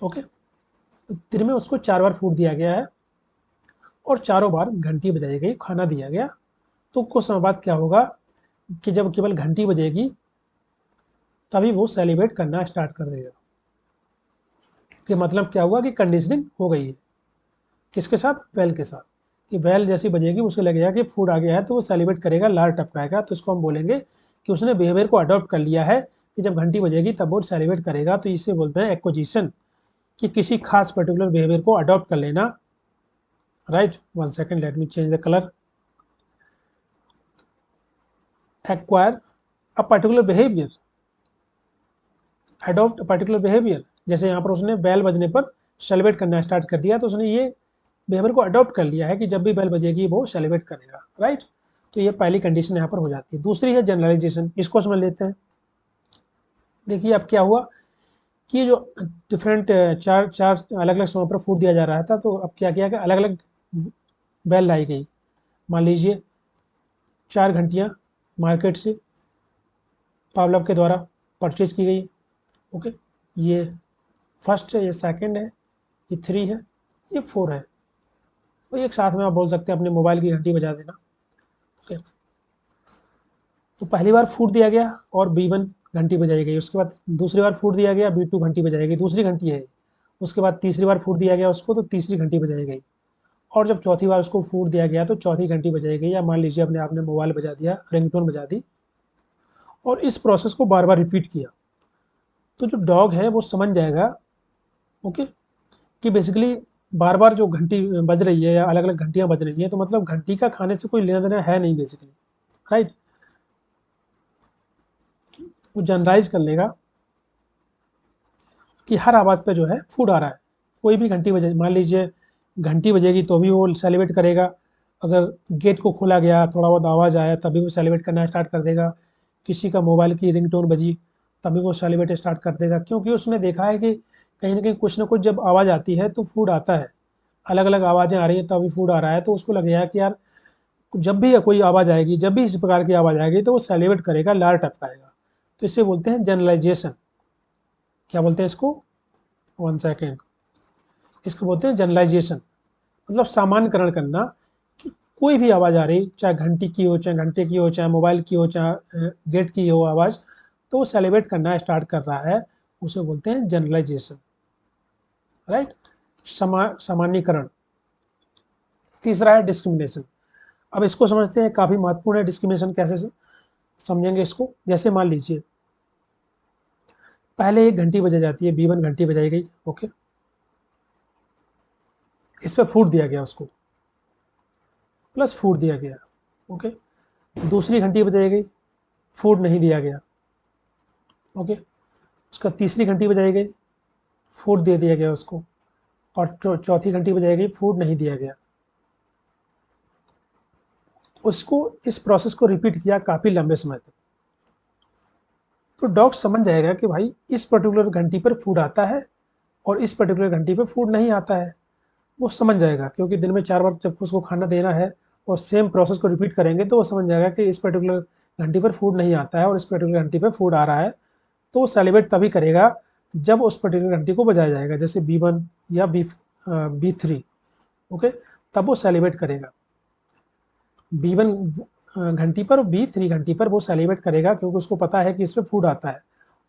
ओके, तो दिन में उसको 4 बार फूड दिया गया है और चारों बार घंटी बजाई गई, खाना दिया गया। तो कुछ समय बाद क्या होगा कि जब केवल घंटी बजेगी तभी वो सेलिब्रेट करना स्टार्ट कर देगा। कि मतलब क्या हुआ कि कंडीशनिंग हो गई है। किसके साथ? बेल के साथ। कि बेल जैसी बजेगी उसे लगेगा कि फूड आ गया है तो वो सेलिब्रेट करेगा, लार टपकाएगा। तो इसको हम बोलेंगे कि उसने बिहेवियर को अडॉप्ट कर लिया है कि जब घंटी बजेगी तब वो सेलिब्रेट करेगा। तो इसे बोलते हैं एक्विजिशन, कि किसी खास पर्टिकुलर बिहेवियर को अडॉप्ट कर लेना। Right, 1 second, let me change the colour. Acquire a particular behaviour, adopt particular behaviour. जैसे यहाँ पर उसने बेल बजने पर सेलिब्रेट करना स्टार्ट कर दिया, तो उसने ये बिहेवियर को अडॉप्ट कर लिया है कि जब भी बेल बजेगी वो सेलिब्रेट करेगा। राइट, तो ये पहली कंडीशन यहाँ पर हो जाती है। दूसरी है जनरलाइजेशन, इसको समझ लेते हैं। देखिए अब क्या हुआ कि जो डिफरेंट चार चार अलग अलग समय पर फूड दिया जा रहा था, तो अब क्या किया कि अलग अलग बेल लाई गई। मान लीजिए 4 घंटियाँ मार्केट से पावलव के द्वारा परचेज की गई। ओके, ये फर्स्ट है, ये सेकंड है, ये 3 है, ये 4 है। और एक साथ में आप बोल सकते हैं अपने मोबाइल की घंटी बजा देना। ओके, तो पहली बार फूड दिया गया और B1 घंटी बजाई गई। उसके बाद दूसरी बार फूड दिया गया, B2 घंटी बजाई गई, दूसरी घंटी है। उसके बाद तीसरी बार फूड दिया गया उसको, तो तीसरी घंटी बजाई गई। और जब चौथी बार उसको फूड दिया गया तो चौथी घंटी बजाई गई। या मान लीजिए अपने आपने मोबाइल बजा दिया, रिंगटोन बजा दी, और इस प्रोसेस को बार बार रिपीट किया। तो जो डॉग है वो समझ जाएगा, ओके, कि बेसिकली बार बार जो घंटी बज रही है या अलग अलग घंटियां बज रही हैं, तो मतलब घंटी का खाने से कोई लेना देना है नहीं बेसिकली। राइट, वो जनरलाइज कर लेगा कि हर आवाज़ पे जो है फूड आ रहा है। कोई भी घंटी बजे, मान लीजिए घंटी बजेगी तो भी वो सेलिब्रेट करेगा। अगर गेट को खोला गया, थोड़ा बहुत आवाज़ आया, तभी वो सेलिब्रेट करना स्टार्ट कर देगा। किसी का मोबाइल की रिंगटोन बजी तभी वो सेलिब्रेट स्टार्ट कर देगा, क्योंकि उसने देखा है कि कहीं ना कहीं कुछ ना कुछ जब आवाज़ आती है तो फूड आता है। अलग अलग आवाज़ें आ रही हैं तभी फूड आ रहा है, तो उसको लगेगा कि यार जब भी कोई आवाज़ आएगी, जब भी इस प्रकार की आवाज़ आएगी तो वो सैलिवेट करेगा, लार टपकाएगा। तो इसे बोलते हैं जनरलाइजेशन। क्या बोलते हैं इसको? 1 सेकेंड। इसको बोलते हैं जनरलाइजेशन, मतलब सामान्यकरण करना कि कोई भी आवाज़ आ रही, चाहे घंटी की हो, चाहे घंटे की हो, चाहे मोबाइल की हो, चाहे गेट की हो आवाज़, तो वो सेलिब्रेट करना स्टार्ट कर रहा है, उसे बोलते हैं जनरलाइजेशन, राइट। सामान्यकरण। तीसरा है डिस्क्रिमिनेशन। अब इसको समझते हैं, काफ़ी महत्वपूर्ण है डिस्क्रिमिनेशन। कैसे समझेंगे इसको? जैसे मान लीजिए पहले एक घंटी बजाई जाती है, B1 घंटी बजाई गई, ओके, इस पर फूड दिया गया उसको, प्लस फूड दिया गया, ओके। दूसरी घंटी बजाई गई, फूड नहीं दिया गया, ओके। उसका तीसरी घंटी बजाई गई, फूड दे दिया गया उसको, और चौथी घंटी बजाई गई, फूड नहीं दिया गया। उसको, इस प्रोसेस को रिपीट किया काफ़ी लंबे समय तक। तो डॉग समझ जाएगा कि भाई इस पर्टिकुलर घंटी पर फूड आता है और इस पर्टिकुलर घंटी पर फूड नहीं आता है। वो समझ जाएगा, क्योंकि दिन में 4 बार जब उसको खाना देना है और सेम प्रोसेस को रिपीट करेंगे तो वो समझ जाएगा कि इस पर्टिकुलर घंटी पर फूड नहीं आता है और इस पर्टिकुलर घंटी पर फूड आ रहा है। तो वो सेलिब्रेट तभी करेगा जब उस पर्टिकुलर घंटी को बजाया जाएगा, जैसे B1 या B3, ओके, तब वो सेलिब्रेट करेगा। B1 घंटी पर, B3 घंटी पर वो सेलिब्रेट करेगा क्योंकि उसको पता है कि इस पर फूड आता है।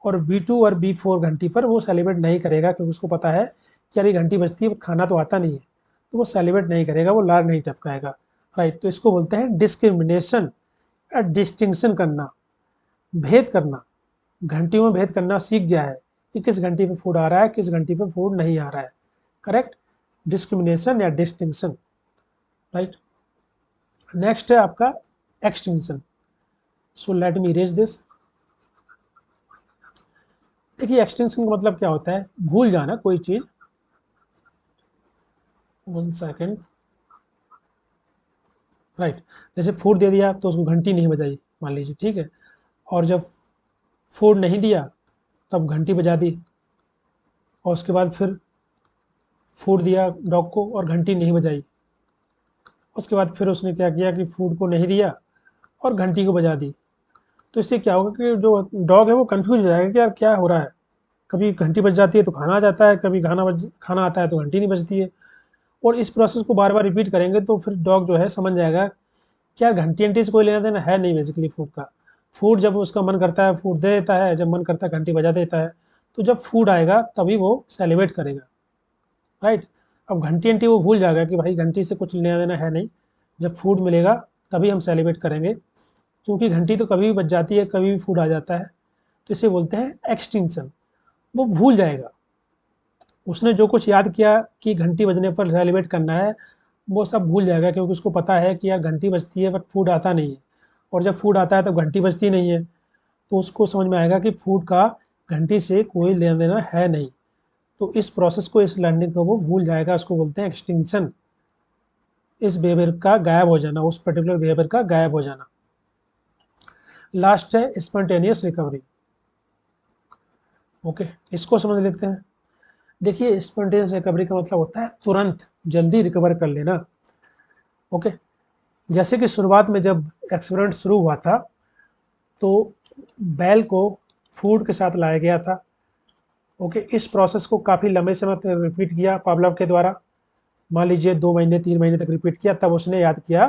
और B2 और B4 घंटी पर वो सेलिब्रेट नहीं करेगा क्योंकि उसको पता है कि यार ये घंटी बजती है, खाना तो आता नहीं है, तो वो सेलिब्रेट नहीं करेगा, वो लार नहीं टपकाएगा, राइट। तो इसको बोलते हैं डिस्क्रिमिनेशन या डिस्टिंक्शन करना, भेद करना। घंटियों में भेद करना सीख गया है कि किस घंटी पे फूड आ रहा है, किस घंटी पे फूड नहीं आ रहा है, करेक्ट। डिस्क्रिमिनेशन या डिस्टिंक्शन, राइट। नेक्स्ट है आपका extinction. So let me erase this. देखिए एक्सटिंक्शन का मतलब क्या होता है? भूल जाना कोई चीज। 1 सेकेंड, राइट। जैसे फूड दे दिया तो उसको घंटी नहीं बजाई, मान लीजिए, ठीक है। और जब फूड नहीं दिया तब घंटी बजा दी, और उसके बाद फिर फूड दिया डॉग को और घंटी नहीं बजाई। उसके बाद फिर उसने क्या किया कि फूड को नहीं दिया और घंटी को बजा दी। तो इससे क्या होगा कि जो डॉग है वो कंफ्यूज हो जाएगा कि यार क्या हो रहा है। कभी घंटी बज जाती है तो खाना आ जाता है, कभी खाना आता है तो घंटी नहीं बजती है। और इस प्रोसेस को बार बार रिपीट करेंगे तो फिर डॉग जो है समझ जाएगा कि यार घंटी अंटी से कोई लेना देना है नहीं बेसिकली फूड का। फूड जब उसका मन करता है फूड दे देता है, जब मन करता है घंटी बजा देता है। तो जब फूड आएगा तभी वो सेलिब्रेट करेगा, राइट। अब घंटी अंटी वो भूल जाएगा कि भाई घंटी से कुछ लेना देना है नहीं, जब फूड मिलेगा तभी हम सेलिब्रेट करेंगे, क्योंकि घंटी तो कभी भी बज जाती है, कभी भी फूड आ जाता है। तो इसे बोलते हैं एक्सटिंक्शन। वो भूल जाएगा, उसने जो कुछ याद किया कि घंटी बजने पर सेलिब्रेट करना है वो सब भूल जाएगा, क्योंकि उसको पता है कि यार घंटी बजती है बट फूड आता नहीं है, और जब फूड आता है तब घंटी बजती नहीं है। तो उसको समझ में आएगा कि फूड का घंटी से कोई लेना देना है नहीं। तो इस प्रोसेस को, इस लर्निंग को वो भूल जाएगा, उसको बोलते हैं एक्सटिंक्शन। इस बिहेवियर का गायब हो जाना, उस पर्टिकुलर बिहेवियर का गायब हो जाना। लास्ट है स्पॉन्टेनियस रिकवरी, ओके, इसको समझ लेते हैं। देखिए स्पॉन्टेनियस रिकवरी का मतलब होता है तुरंत जल्दी रिकवर कर लेना, ओके। जैसे कि शुरुआत में जब एक्सपेरिमेंट शुरू हुआ था तो बैल को फूड के साथ लाया गया था, ओके। इस प्रोसेस को काफ़ी लंबे समय तक रिपीट किया पावलोव के द्वारा, मान लीजिए 2 महीने 3 महीने तक रिपीट किया। तब उसने याद किया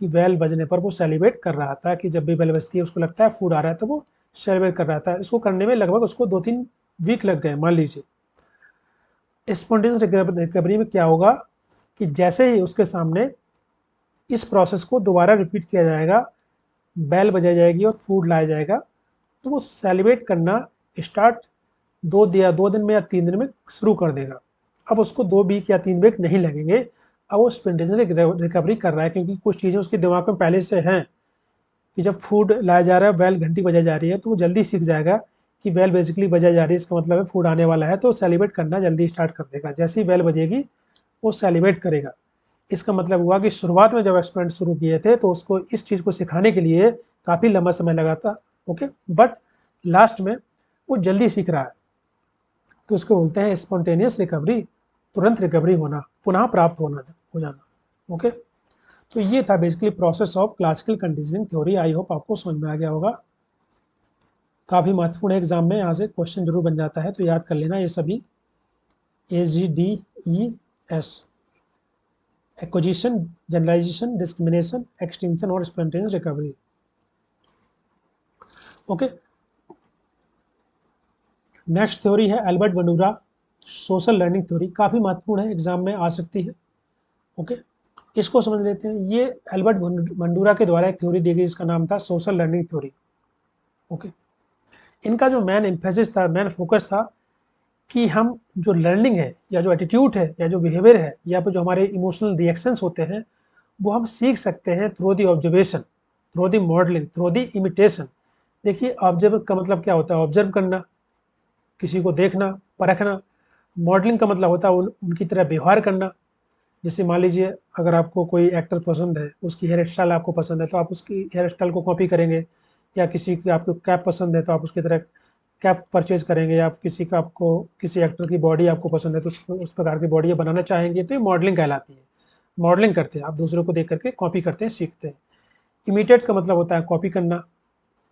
कि बेल बजने पर वो सेलिब्रेट कर रहा था, कि जब भी बेल बजती है उसको लगता है फूड आ रहा है तो वो सेलिब्रेट कर रहा था। इसको करने में लगभग उसको 2-3 वीक लग गए, मान लीजिए। स्पॉन्टेनियस रिकवरी में क्या होगा कि जैसे ही उसके सामने इस प्रोसेस को दोबारा रिपीट किया जाएगा, बेल बजाई जाएगी और फूड लाया जाएगा, तो वो सेलिब्रेट करना स्टार्ट 2 दिन में या 3 दिन में शुरू कर देगा। अब उसको 2 वीक या 3 वीक नहीं लगेंगे। अब वो स्पॉन्टेनियस रिकवरी कर रहा है, क्योंकि कुछ चीज़ें उसके दिमाग में पहले से हैं कि जब फूड लाया जा रहा है, बेल घंटी बजाई जा रही है, तो वो जल्दी सीख जाएगा कि बेल बेसिकली बजाई जा रही है, इसका मतलब है फूड आने वाला है, तो सेलिब्रेट करना जल्दी स्टार्ट कर देगा। जैसे ही बेल बजेगी वो सेलिब्रेट करेगा। इसका मतलब हुआ कि शुरुआत में जब एक्सपेरिमेंट शुरू किए थे तो उसको इस चीज़ को सिखाने के लिए काफ़ी लंबा समय लगा था, ओके, बट लास्ट में वो जल्दी सीख रहा है। तो इसको बोलते हैं स्पॉन्टेनियस रिकवरी, तुरंत रिकवरी होना, पुनः प्राप्त होना, हो जाना, ओके। तो ये था basically process of classical conditioning theory. I hope आपको समझ में आ गया होगा। काफ़ी महत्वपूर्ण एग्जाम में यहाँ से क्वेश्चन जरूर बन जाता है, तो याद कर लेना ये सभी। AGDES, acquisition, generalisation, discrimination, extinction और spontaneous recovery. Okay, next theory है Albert Bandura social learning theory. काफ़ी महत्वपूर्ण है, एग्जाम में आ सकती है। ओके, इसको समझ लेते हैं। ये एल्बर्ट बंडूरा के द्वारा एक थ्योरी दी गई, इसका नाम था सोशल लर्निंग थ्योरी। ओके, इनका जो मेन एम्फेसिस था, मेन फोकस था कि हम जो लर्निंग है या जो एटीट्यूड है या जो बिहेवियर है या फिर जो हमारे इमोशनल रिएक्शंस होते हैं वो हम सीख सकते हैं through the observation, through the modelling, through the imitation. देखिए, ऑब्जर्व का मतलब क्या होता है? ऑब्जर्व करना, किसी को देखना, परखना। मॉडलिंग का मतलब होता है उनकी तरह व्यवहार करना। जैसे मान लीजिए, अगर आपको कोई एक्टर पसंद है, उसकी हेयर स्टाइल आपको पसंद है, तो आप उसकी हेयर स्टाइल को कॉपी करेंगे। या किसी की आपको कैप पसंद है तो आप उसकी तरह कैप परचेज करेंगे। या किसी का आपको किसी एक्टर की बॉडी आपको पसंद है तो उस प्रकार की बॉडी बनाना चाहेंगे, तो ये मॉडलिंग कहलाती है। मॉडलिंग करते हैं आप, दूसरों को देख करके कॉपी करते हैं, सीखते हैं। इमिटेट का मतलब होता है कॉपी करना,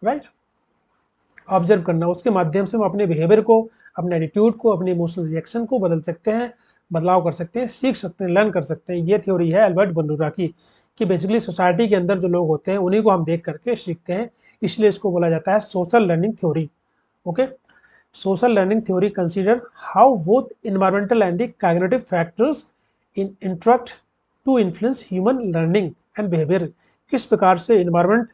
राइट। ऑब्जर्व करना, उसके माध्यम से हम अपने बिहेवियर को, अपने एटीट्यूड को, अपने इमोशनल रिएक्शन को बदल सकते हैं, बदलाव कर सकते हैं, सीख सकते हैं, लर्न कर सकते हैं। ये थ्योरी है एल्बर्ट बंडूरा की, कि बेसिकली सोसाइटी के अंदर जो लोग होते हैं उन्हीं को हम देख करके सीखते हैं, इसलिए इसको बोला जाता है social learning theory. Okay, social learning theory consider how both environmental and the cognitive factors interact to influence human learning and behaviour. किस प्रकार से इन्वायरमेंट,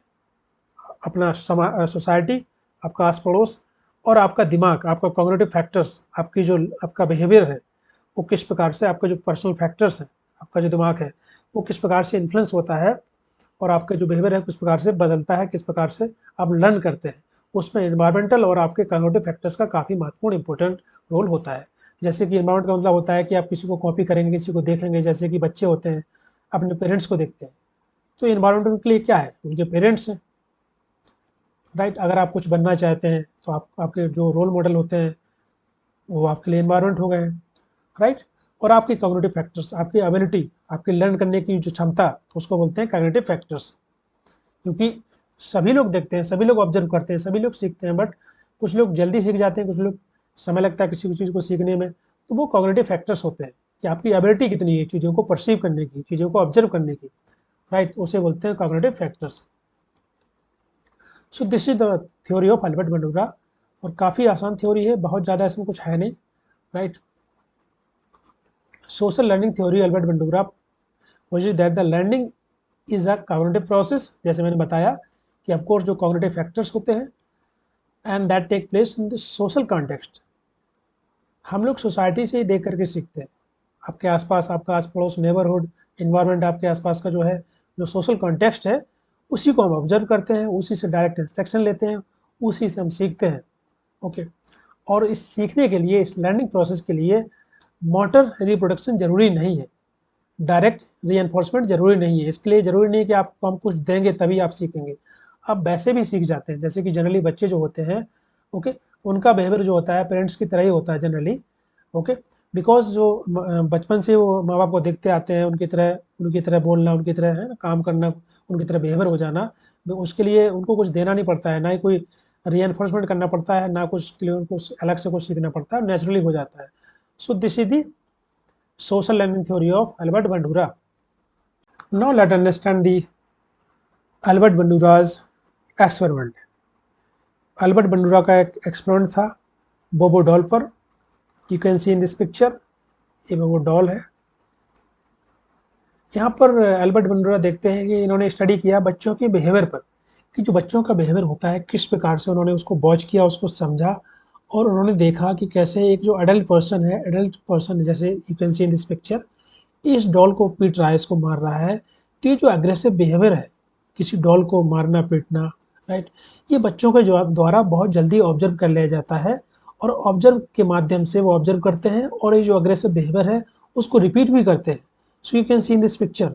अपना सोसाइटी, आपका आस पड़ोस और आपका दिमाग, आपका कॉग्निटिव फैक्टर्स, आपकी जो आपका बिहेवियर है वो किस प्रकार से, आपका जो पर्सनल फैक्टर्स हैं, आपका जो दिमाग है वो किस प्रकार से इन्फ्लुएंस होता है, और आपका जो बिहेवियर है किस प्रकार से बदलता है, किस प्रकार से आप लर्न करते हैं। उसमें इन्वायरमेंटल और आपके कॉग्निटिव फैक्टर्स का काफ़ी महत्वपूर्ण इंपॉर्टेंट रोल होता है। जैसे कि इन्वायरमेंट का मतलब होता है कि आप किसी को कॉपी करेंगे, किसी को देखेंगे। जैसे कि बच्चे होते हैं अपने पेरेंट्स को देखते हैं, तो इन्वायरमेंट उनके लिए क्या है? उनके पेरेंट्स हैं, राइट। अगर आप कुछ बनना चाहते हैं तो आपके जो रोल मॉडल होते हैं वो आपके लिए इन्वायरमेंट हो गए हैं, राइट। और आपके कॉग्निटिव फैक्टर्स, आपकी एबिलिटी, आपकी लर्न करने की जो क्षमता, उसको बोलते हैं कॉग्निटिव फैक्टर्स। क्योंकि सभी लोग देखते हैं, सभी लोग ऑब्जर्व करते हैं, सभी लोग सीखते हैं, बट कुछ लोग जल्दी सीख जाते हैं, कुछ लोग समय लगता है किसी चीज़ को सीखने में। तो वो कॉग्निटिव फैक्टर्स होते हैं कि आपकी एबिलिटी कितनी है चीज़ों को परसीव करने की, चीज़ों को ऑब्जर्व करने की, राइट। उसे बोलते हैं cognitive factors. So this is the theory of Albert Bandura. और काफ़ी आसान थ्योरी है, बहुत ज़्यादा इसमें कुछ है नहीं, right. Social learning theory Albert Bandura पोजिट that the learning is a cognitive process, जैसे मैंने बताया कि ऑफकोर्स जो कॉग्निटिव फैक्टर्स होते हैं, and that take place in the social context. हम लोग सोसाइटी से ही देख करके सीखते हैं। आपके आसपास, आपका आस पड़ोस, नेबरहुड, इन्वायरमेंट, आपके आसपास का जो है, जो सोशल कॉन्टेक्स्ट है, उसी को हम ऑब्जर्व करते हैं, उसी से डायरेक्ट इंस्ट्रक्शन लेते हैं, उसी से हम सीखते हैं। ओके, और इस सीखने के लिए, इस लर्निंग प्रोसेस के लिए मोटर रिप्रोडक्शन जरूरी नहीं है, डायरेक्ट रीएनफोर्समेंट जरूरी नहीं है। इसके लिए जरूरी नहीं है कि आपको हम कुछ देंगे तभी आप सीखेंगे, आप वैसे भी सीख जाते हैं। जैसे कि जनरली बच्चे जो होते हैं, ओके, उनका बिहेवियर जो होता है पेरेंट्स की तरह ही होता है जनरली, ओके। बिकॉज जो बचपन से वो माँ बाप को देखते आते हैं, उनकी तरह बोलना, उनकी तरह है ना काम करना, उनकी तरह बिहेवियर हो जाना, तो उसके लिए उनको कुछ देना नहीं पड़ता है, ना ही कोई रीएनफोर्समेंट करना पड़ता है, ना कुछ के लिए उनको अलग से कुछ सीखना पड़ता है, नेचुरली हो जाता है। So this is the social learning theory of Albert Bandura. Now let us understand the Albert Bandura's experiment. Albert Bandura का एक एक्सपेरिमेंट था बोबो डॉल पर। You can see in this picture, ये बोबो डॉल है। यहाँ पर एल्बर्ट बंडूरा देखते हैं कि इन्होंने स्टडी किया बच्चों के बिहेवियर पर, कि जो बच्चों का बिहेवियर होता है किस प्रकार से उन्होंने उसको वॉच किया, उसको समझा, और उन्होंने देखा कि कैसे एक जो अडल्ट पर्सन जैसे you can see in this picture, इस डॉल को पीट रहा है, इसको मार रहा है। तो ये जो एग्रेसिव बिहेवियर है, किसी डॉल को मारना पीटना, राइट, ये बच्चों के जो द्वारा बहुत जल्दी ऑब्जर्व कर लिया जाता है, और ऑब्जर्व के माध्यम से वो ऑब्जर्व करते हैं और ये जो एग्रेसिव बिहेवियर है उसको रिपीट भी करते हैं। So you can see in this picture,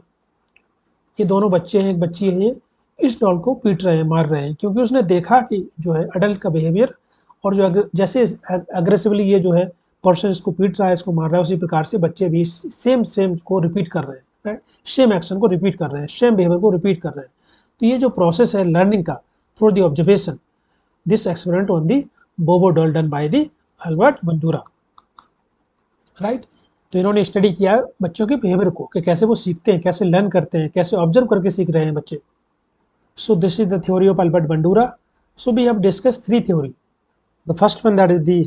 ये दोनों बच्चे हैं, एक बच्ची है, ये इस डॉल को पीट रहे हैं, मार रहे हैं, क्योंकि उसने देखा कि जो है अडल्ट का बिहेवियर, और जो जैसे अग्रेसिवली ये जो है पर्सन इसको पीट रहा है, इसको मार रहा है, उसी प्रकार से बच्चे भी सेम को रिपीट कर रहे हैं। राइट, सेम एक्शन को रिपीट कर रहे हैं, सेम बिहेवियर को रिपीट कर रहे हैं। तो ये जो प्रोसेस है लर्निंग का through the observation, this experiment on the Bobo doll done by the Albert Bandura, right. तो इन्होंने स्टडी किया बच्चों के बिहेवियर को कि कैसे वो सीखते हैं, कैसे लर्न करते हैं, कैसे ऑब्जर्व करके सीख रहे हैं बच्चे। So this is the theory of Albert Bandura. So we have discussed three theory. The first one, that is the,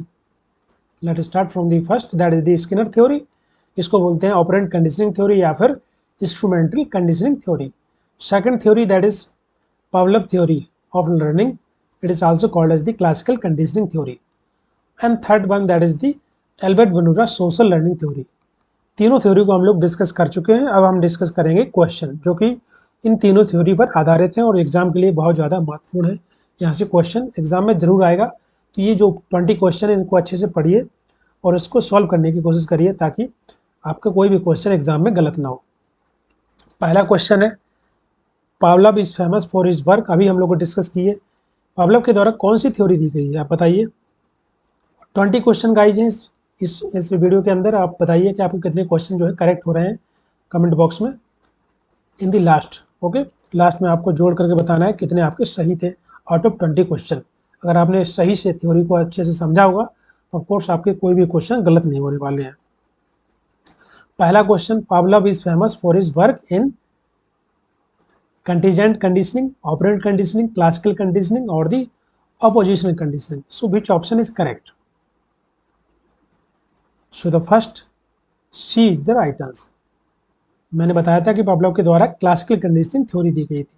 let us start from the first, that is the Skinner theory. इसको बोलते हैं operant conditioning theory या फिर instrumental conditioning theory. Second theory, that is Pavlov theory of learning. It is also called as the classical conditioning theory. And third one, that is the Albert Bandura social learning theory. तीनों theory को हम लोग discuss कर चुके हैं। अब हम discuss करेंगे क्वेश्चन जो कि इन तीनों थ्योरी पर आधारित है और एग्जाम के लिए बहुत ज़्यादा महत्वपूर्ण है। यहाँ से क्वेश्चन एग्जाम में जरूर आएगा। तो ये जो 20 क्वेश्चन है इनको अच्छे से पढ़िए और इसको सॉल्व करने की कोशिश करिए ताकि आपका कोई भी क्वेश्चन एग्जाम में गलत ना हो। पहला क्वेश्चन है, Pavlov is famous for his work. अभी हम लोग को डिस्कस किए पावलोव के द्वारा कौन सी थ्योरी दी गई है, आप बताइए। 20 क्वेश्चन गाइज हैं इस वीडियो के अंदर। आप बताइए कि आपको कितने क्वेश्चन जो है करेक्ट हो रहे हैं कमेंट बॉक्स में इन दी लास्ट। ओके, लास्ट में आपको जोड़ करके बताना है कितने आपके सही थे आउट ऑफ 20 क्वेश्चन। अगर आपने सही से थ्योरी को अच्छे से समझा होगा तो ऑफकोर्स आपके कोई भी क्वेश्चन गलत नहीं होने वाले हैं। पहला question, Pavlov is famous for his work in contingent conditioning, operant conditioning, classical conditioning और the oppositional conditioning. So which option is correct? So the first C is the right answer. मैंने बताया था कि पावलोव के द्वारा classical conditioning theory दी गई थी।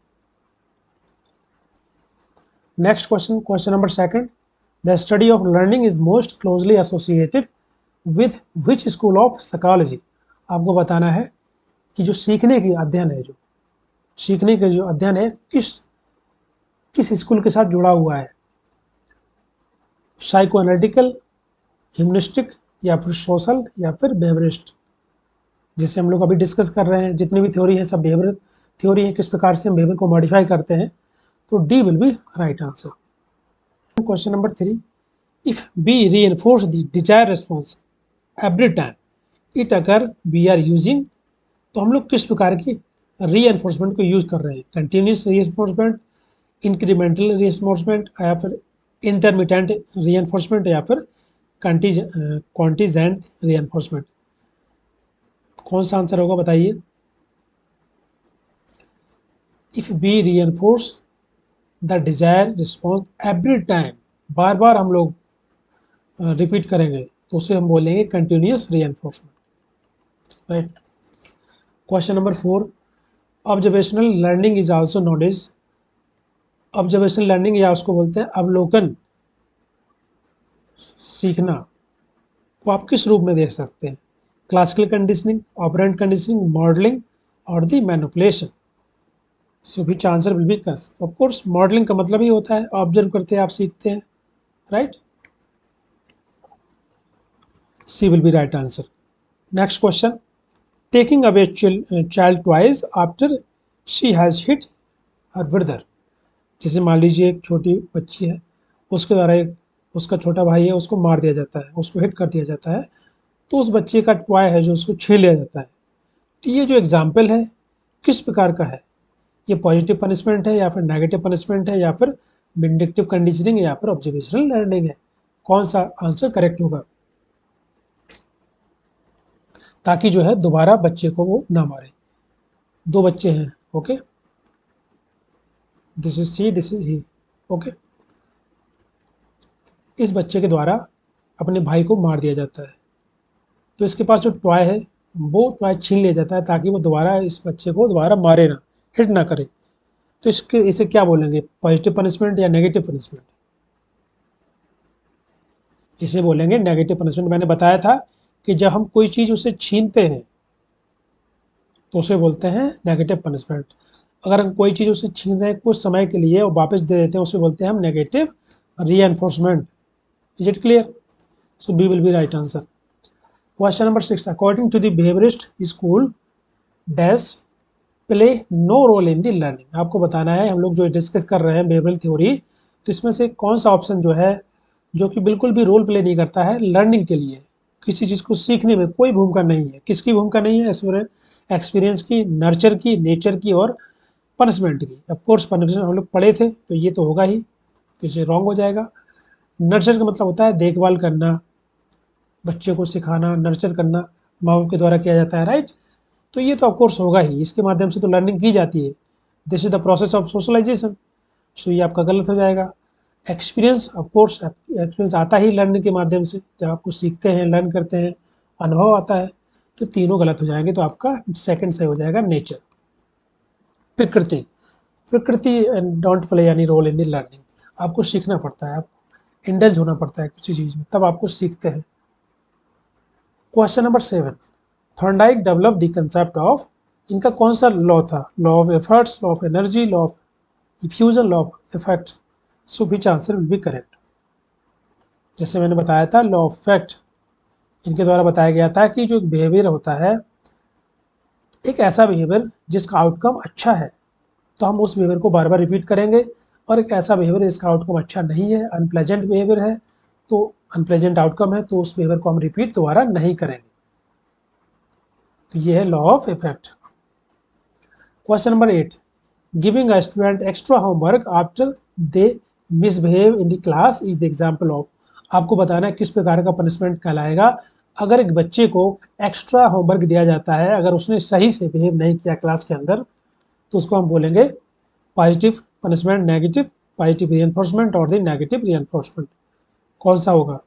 Next question, question number second, the study of learning is most closely associated with which school of psychology. आपको बताना है कि जो सीखने की अध्ययन है, जो सीखने के जो अध्ययन है किस स्कूल के साथ जुड़ा हुआ है, साइको एनालिटिकल, ह्यूमनिस्टिक या फिर सोशल या फिर बिहेवियरिस्ट। जैसे हम लोग अभी डिस्कस कर रहे हैं जितनी भी थ्योरी है सब बिहेवियर थ्योरी है, किस प्रकार से हम बिहेवियर को मॉडिफाई करते हैं। तो D will be right answer. Question number 3, if B reinforce the desire response every time it अगर वी आर यूजिंग, तो हम लोग किस प्रकार की रीइंफोर्समेंट को यूज कर रहे हैं? कंटिन्यूस रीइंफोर्समेंट, इंक्रीमेंटल रीइंफोर्समेंट या फिर इंटरमिटेंट रीइंफोर्समेंट या फिर कॉन्टीजेंट रीइंफोर्समेंट। कौन सा आंसर होगा बताइए। If we reinforce the desire response every time, बार बार हम लोग रिपीट करेंगे तो उसे हम बोलेंगे continuous reinforcement, right. Question number 4, observational learning is also known as, observational learning या उसको बोलते हैं अवलोकन सीखना, को आप किस रूप में देख सकते हैं? Classical conditioning, operant conditioning, modelling और the manipulation. So which answer will be correct? Of course modelling का मतलब ही होता है ऑब्जर्व करते हैं आप सीखते हैं, right. C will be right answer. Next question, taking away child toys after she has hit her brother. जैसे मान लीजिए एक छोटी बच्ची है, उसके द्वारा एक उसका छोटा भाई है, उसको मार दिया जाता है, उसको हिट कर दिया जाता है, तो उस बच्चे का टॉय है जो उसको छीन लिया जाता है। तो ये जो एग्जाम्पल है किस प्रकार का है? ये पॉजिटिव पनिशमेंट है या फिर नेगेटिव पनिशमेंट है या फिर विंडिक्टिव कंडीशनिंग या फिर ऑब्जर्वेशनल लर्निंग है? कौन सा आंसर करेक्ट होगा ताकि जो है दोबारा बच्चे को वो ना मारे? दो बच्चे हैं, okay, this is she, this is he, okay. इस बच्चे के द्वारा अपने भाई को मार दिया जाता है, तो इसके पास जो टॉय है वो टॉय छीन लिया जाता है ताकि वो दोबारा इस बच्चे को दोबारा मारे ना, हिट ना करे। तो इसे क्या बोलेंगे, पॉजिटिव पनिशमेंट या नेगेटिव पनिशमेंट? इसे बोलेंगे नेगेटिव पनिशमेंट। मैंने बताया था कि जब हम कोई चीज़ उसे छीनते हैं तो उसे बोलते हैं नेगेटिव पनिशमेंट। अगर हम कोई चीज़ उसे छीन रहे हैं कुछ समय के लिए और वापस दे देते हैं उसे बोलते हैं हम negative reinforcement. Is it clear? So B will be right answer. Question number 6, according to the behaviourist school dash play no role in the learning. आपको बताना है, हम लोग जो डिस्कस कर रहे हैं बिहेवियरल थ्योरी, तो इसमें से कौन सा ऑप्शन जो है जो कि बिल्कुल भी रोल प्ले नहीं करता है लर्निंग के लिए? किसी चीज़ को सीखने में कोई भूमिका नहीं है। किसकी भूमिका नहीं है? एक्सपीरियंस की, नर्चर की, नेचर की और पनिशमेंट की। ऑफ कोर्स पनिशमेंट हम लोग पढ़े थे तो ये तो होगा ही, तो इसे रॉन्ग हो जाएगा। नर्चर का मतलब होता है देखभाल करना, बच्चे को सिखाना, नर्चर करना माँ बाप के द्वारा किया जाता है, राइट। तो ये तो ऑफकोर्स होगा ही, इसके माध्यम से तो लर्निंग की जाती है। This is the process of socialisation. So ये आपका गलत हो जाएगा। एक्सपीरियंस, ऑफकोर्स एक्सपीरियंस आता ही लर्निंग के माध्यम से, जब आप कुछ सीखते हैं, लर्न करते हैं, अनुभव आता है, तो तीनों गलत हो जाएंगे। तो आपका सेकंड सही हो जाएगा नेचर। प्रकृति, प्रकृति don't play any role in the learning. आपको सीखना पड़ता है, आपको इंडल्ज होना पड़ता है किसी चीज़ में, तब आपको सीखते हैं। Question number 7, Thorndike develop the concept of, इनका कौन सा लॉ था? Law of efforts, law of energy, law of effusion, law of effect. So which answer will be correct? जैसे मैंने बताया था लॉ ऑफ इफेक्ट, इनके द्वारा बताया गया था कि जो एक बिहेवियर होता है, एक ऐसा बिहेवियर जिसका आउटकम अच्छा है तो हम उस बिहेवियर को बार बार रिपीट करेंगे, और एक ऐसा बिहेवियर जिसका आउटकम अच्छा नहीं है, अनप्लेजेंट बिहेवियर है, तो अनप्लेजेंट आउटकम है, तो उस बिहेवियर को हम रिपीट दोबारा नहीं करेंगे। तो ये है law of effect. Question number 8, giving a student extra homework after they misbehave in the class is the example of. आपको बताना है किस प्रकार का पनिशमेंट कहलाएगा अगर एक बच्चे को एक्स्ट्रा होमवर्क दिया जाता है, अगर उसने सही से बिहेव नहीं किया क्लास के अंदर, तो उसको हम बोलेंगे positive punishment, negative positive reinforcement और द नेगेटिव रीइंफोर्समेंट। कौन सा होगा?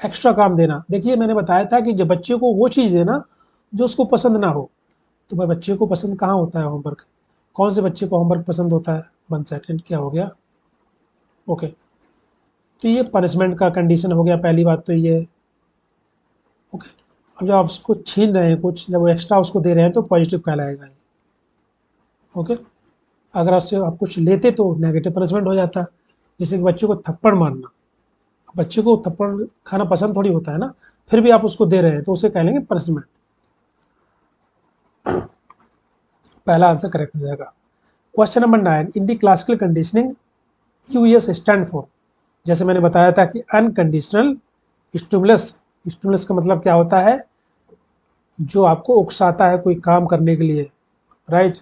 एक्स्ट्रा काम देना। देखिए मैंने बताया था कि जब बच्चे को वो चीज़ देना जो उसको पसंद ना हो, तो भाई बच्चे को पसंद कहाँ होता है होमवर्क? कौन से बच्चे को होमवर्क पसंद होता है? 1 सेकेंड, क्या हो गया? ओके, तो ये पनिशमेंट का कंडीशन हो गया, पहली बात तो ये। ओके, अब जब आप उसको छीन रहे हैं कुछ, जब वो एक्स्ट्रा उसको दे रहे हैं तो पॉजिटिव कहलाएगा। ओके, अगर उससे आप कुछ लेते तो नेगेटिव पनिशमेंट हो जाता। जैसे कि बच्चे को थप्पड़ मारना, बच्चे को थप्पड़ खाना पसंद थोड़ी होता है ना, फिर भी आप उसको दे रहे हैं तो उसे कह लेंगे पनिशमेंट। पहला आंसर करेक्ट हो जाएगा। Question number 9, in the classical conditioning US stand for. जैसे मैंने बताया था कि अनकंडीशनल स्टिमुलस, स्टिमुलस का मतलब क्या होता है? जो आपको उकसाता है कोई काम करने के लिए, राइट।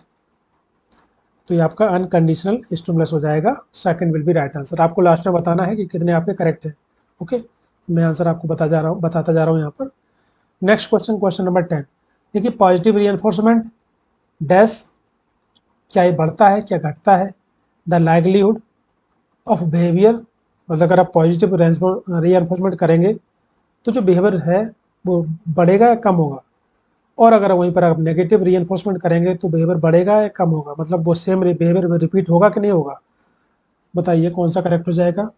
तो ये आपका अनकंडीशनल स्टिमुलस हो जाएगा। Second will be right answer. आपको लास्ट में बताना है कि कितने आपके करेक्ट हैं। ओके, मैं आंसर आपको बताता जा रहा हूँ यहाँ पर। नेक्स्ट क्वेश्चन, क्वेश्चन नंबर 10, देखिए पॉजिटिव रीइंफोर्समेंट डैश, क्या ये बढ़ता है क्या घटता है? द लाइवलीहुड ऑफ बिहेवियर, मतलब अगर आप पॉजिटिव रीइंफोर्समेंट करेंगे तो जो बिहेवियर है वो बढ़ेगा या कम होगा, और अगर वहीं पर आप नेगेटिव रीइंफोर्समेंट करेंगे तो बिहेवियर बढ़ेगा या कम होगा, मतलब वो सेम बिहेवियर में रिपीट होगा कि नहीं होगा? बताइए कौन सा करेक्ट हो जाएगा?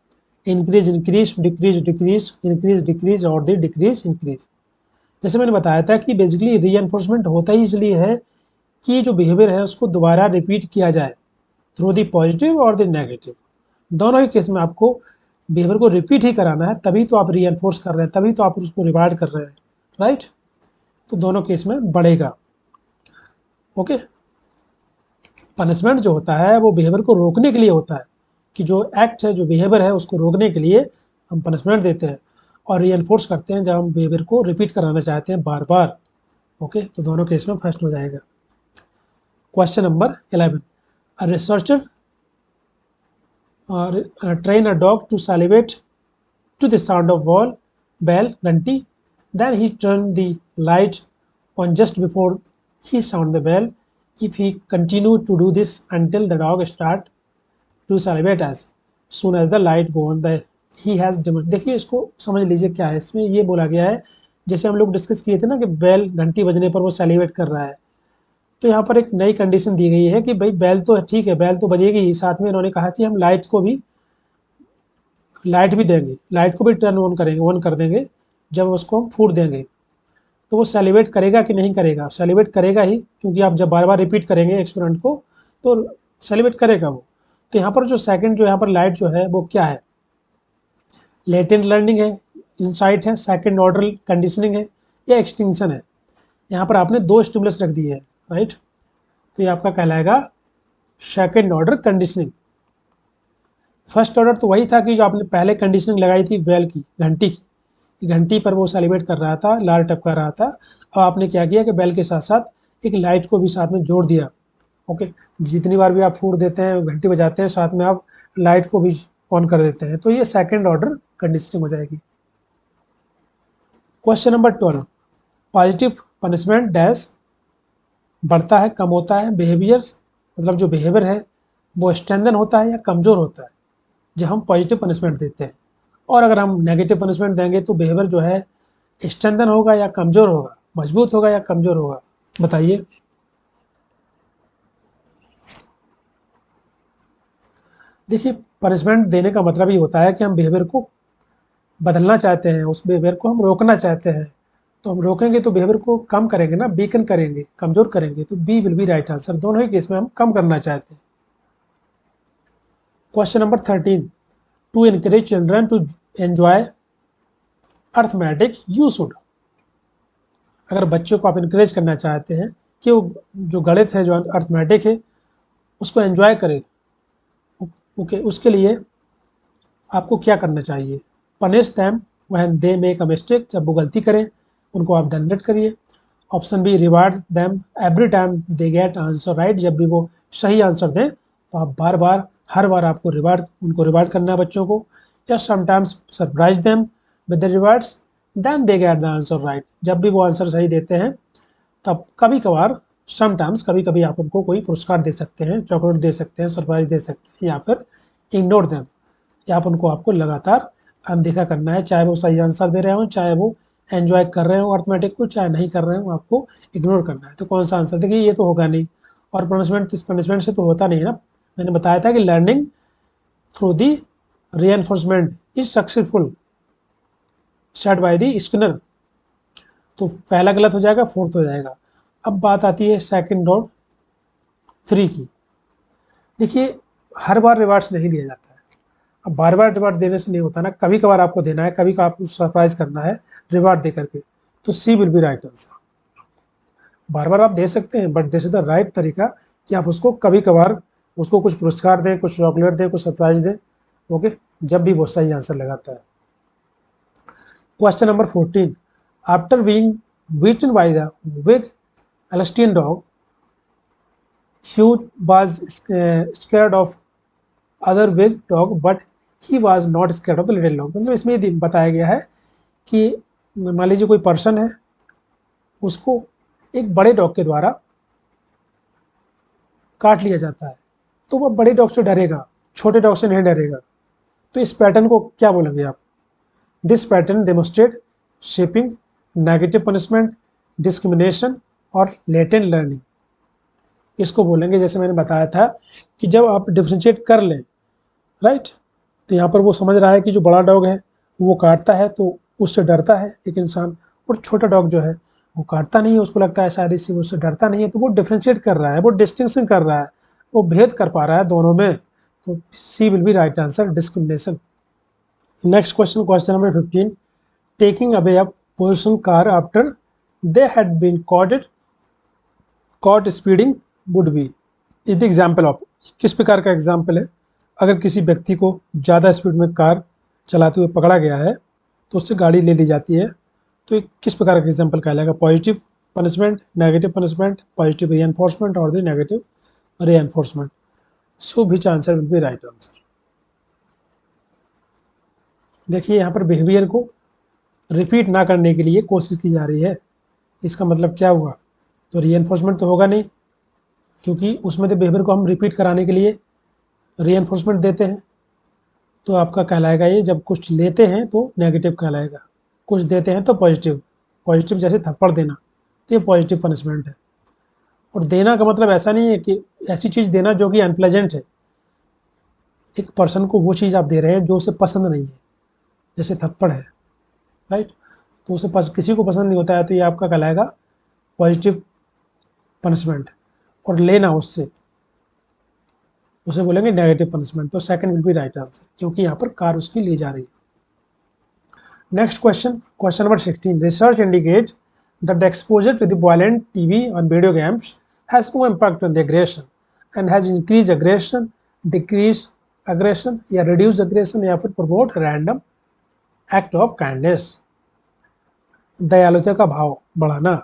Increase increase, decrease decrease, increase decrease और द डिक्रीज इंक्रीज। जैसे मैंने बताया था कि बेसिकली रीइंफोर्समेंट होता ही इसलिए है कि जो बिहेवियर है उसको दोबारा रिपीट किया जाए थ्रू द पॉजिटिव और द नेगेटिव। दोनों ही केस में आपको बिहेवियर को रिपीट ही कराना है, तभी तो आप रीइंफोर्स कर रहे हैं, तभी तो आप उसको रिवार्ड कर रहे हैं, राइट। तो दोनों केस में बढ़ेगा। ओके, पनिशमेंट जो होता है वो बिहेवियर को रोकने के लिए होता है, कि जो एक्ट है, जो बिहेवियर है, उसको रोकने के लिए हम पनिशमेंट देते हैं, और रीइंफोर्स करते हैं जब हम बिहेवियर को रिपीट कराना चाहते हैं बार बार। ओके, तो दोनों केस में फर्स्ट हो जाएगा। Question number 11, a researcher train a dog to salivate to the sound of bell, घंटी. Then he turned the light on just before he sound the bell. If he continue to do this until the dog start to salivate as soon as the light go on, the he has देखिए इसको समझ लीजिए क्या है इसमें। ये बोला गया है, जैसे हम लोग डिस्कस किए थे ना कि बेल घंटी बजने पर वो सैलिवेट कर रहा है, तो यहाँ पर एक नई कंडीशन दी गई है कि भाई बेल तो ठीक है, बेल तो बजेगी ही, साथ में इन्होंने कहा कि हम लाइट भी देंगे, लाइट को भी टर्न ऑन करेंगे, ऑन कर देंगे जब उसको हम फूट देंगे। तो वो सेलिब्रेट करेगा कि नहीं करेगा? सेलिब्रेट करेगा ही, क्योंकि आप जब बार बार रिपीट करेंगे एक्सपेरिमेंट को तो सेलिब्रेट करेगा वो। तो यहाँ पर जो सेकंड, जो यहाँ पर लाइट जो है वो क्या है? लेटेंट लर्निंग है, इंसाइट है, सेकंड ऑर्डर कंडीशनिंग है, या एक्सटिंक्शन है? यहाँ पर आपने दो स्टिमुलस रख दिए हैं, राइट। तो ये आपका कहलाएगा second order conditioning. First order तो वही था कि जो आपने पहले कंडीशनिंग लगाई थी बेल की, घंटी की, घंटी पर वो सेलिब्रेट कर रहा था, लाल टपका रहा था। अब आपने क्या किया कि बेल के साथ साथ एक लाइट को भी साथ में जोड़ दिया। ओके, जितनी बार भी आप फूड देते हैं, घंटी बजाते हैं, साथ में आप लाइट को भी ऑन कर देते हैं, तो ये सेकंड ऑर्डर कंडीशनिंग हो जाएगी। Question number 12, positive punishment dash बढ़ता है, कम होता है, बिहेवियर्स मतलब जो बिहेवियर है वो स्ट्रेंथन होता है या कमज़ोर होता है जब हम पॉजिटिव पनिशमेंट देते हैं, और अगर हम नेगेटिव पनिशमेंट देंगे तो बिहेवियर जो है स्ट्रेंथन होगा या कमज़ोर होगा, मजबूत होगा या कमज़ोर होगा, बताइए। देखिए, पनिशमेंट देने का मतलब ये होता है कि हम बिहेवियर को बदलना चाहते हैं, उस बिहेवियर को हम रोकना चाहते हैं। तो हम रोकेंगे तो बिहेवियर को कम करेंगे ना, वीकन करेंगे, कमज़ोर करेंगे, तो B will be right answer. दोनों ही केस में हम कम करना चाहते हैं। Question number 13, to encourage children to enjoy arithmetic you should. अगर बच्चों को आप इनकरेज करना चाहते हैं कि वो जो गणित है, जो अर्थमेटिक है, उसको एंजॉय करें, ओके, उसके लिए आपको क्या करना चाहिए। Punish them when they make a mistake, जब वो गलती करें उनको आप दंडित करिए। Option B, reward them every time they get answer right, जब भी वो सही आंसर दें तो आप बार बार, हर बार आपको उनको रिवार्ड करना है बच्चों को। या sometimes surprise them with the rewards then they get the answer right, जब भी वो आंसर सही देते हैं तब कभी कभार, समटाइम्स कभी कभी आप उनको कोई पुरस्कार दे सकते हैं, चॉकलेट दे सकते हैं, सरप्राइज दे सकते हैं, या फिर इग्नोर देम, या आप उनको आपको लगातार अनदेखा करना है, चाहे वो सही आंसर दे रहे हो, चाहे वो एंजॉय कर रहे हो अर्थमेटिक को, चाहे नहीं कर रहे हो, आपको इग्नोर करना है। तो कौन सा आंसर, देखिए ये तो होगा नहीं, और पनिशमेंट, इस पनिशमेंट से तो होता नहीं है ना। मैंने बताया था कि learning through the reinforcement is successful said by the Skinner, तो पहला गलत हो जाएगा, फोर्थ हो जाएगा। अब बात आती है सेकंड और 3 की। देखिए, हर बार रिवार्ड्स नहीं दिया जाता है। अब बार बार रिवार्ड देने से नहीं होता ना, कभी कभार आपको देना है, कभी कभार आपको सरप्राइज करना है रिवार्ड दे करके, तो C will be right answer. बार बार आप दे सकते हैं, but this is the right तरीका कि आप उसको कभी कभार उसको कुछ पुरस्कार दें, कुछ चॉकलेट दें, कुछ सरप्राइज दें, ओके, जब भी वो सही आंसर लगाता है। Question number 14, after being beaten by the big Alsatian dog, Hugh was scared of other big dog but he was not scared of the little dog। मतलब इसमें ये बताया गया है कि मान लीजिए कोई पर्सन है, उसको एक बड़े डॉग के द्वारा काट लिया जाता है, तो वह बड़े डॉग से डरेगा, छोटे डॉग से नहीं डरेगा। तो इस पैटर्न को क्या बोलेंगे आप। This pattern demonstrate shaping, negative punishment, discrimination और लेटेंट लर्निंग। इसको बोलेंगे, जैसे मैंने बताया था कि जब आप डिफ्रेंशिएट कर लें, राइट, तो यहाँ पर वो समझ रहा है कि जो बड़ा डॉग है वो काटता है तो उससे डरता है एक इंसान, और छोटा डॉग जो है वो काटता नहीं है, उसको लगता है शायद इससे उससे डरता नहीं है, तो वो डिफ्रेंशिएट कर रहा है, वो डिस्टिंक्शन कर रहा है, वो भेद कर पा रहा है दोनों में। तो C will be right answer, discrimination. Next question, question number 15, taking away a position car after they had been caught speeding would be is the example of. किस प्रकार का एग्जाम्पल है। अगर किसी व्यक्ति को ज़्यादा स्पीड में कार चलाते हुए पकड़ा गया है तो उससे गाड़ी ले ली जाती है, तो एक किस प्रकार का एग्जाम्पल कहलाएगा। Positive punishment, negative punishment, positive reinforcement और the negative reinforcement. So which answer will be right answer. देखिए, यहाँ पर बिहेवियर को रिपीट ना करने के लिए कोशिश की जा रही है, इसका मतलब क्या हुआ, तो रीएनफोर्समेंट तो होगा नहीं, क्योंकि उसमें तो बिहेवियर को हम रिपीट कराने के लिए रीएनफोर्समेंट देते हैं। तो आपका कहलाएगा ये, जब कुछ लेते हैं तो नेगेटिव कहलाएगा, कुछ देते हैं तो पॉजिटिव। पॉजिटिव जैसे थप्पड़ देना, तो ये पॉजिटिव पनिशमेंट है। और देना का मतलब ऐसा नहीं है कि ऐसी चीज़ देना जो कि अनप्लेजेंट है। एक पर्सन को वो चीज़ आप दे रहे हैं जो उसे पसंद नहीं है, जैसे थप्पड़ है, राइट, तो उसे किसी को पसंद नहीं होता है, तो ये आपका कहलाएगा पॉजिटिव पनिशमेंट। और लेना उससे, उसे बोलेंगे नेगेटिव पनिशमेंट। तो second will be right answer, क्योंकि यहाँ पर कार उसकी ली जा रही है। Next question, question number 16, research indicate that the exposure to the violent TV और video games has no impact on the aggression and has increase aggression, decrease aggression, या रिड्यूस एग्रेशन, या फिर promote random act of kindness. दयालुता का भाव बढ़ाना।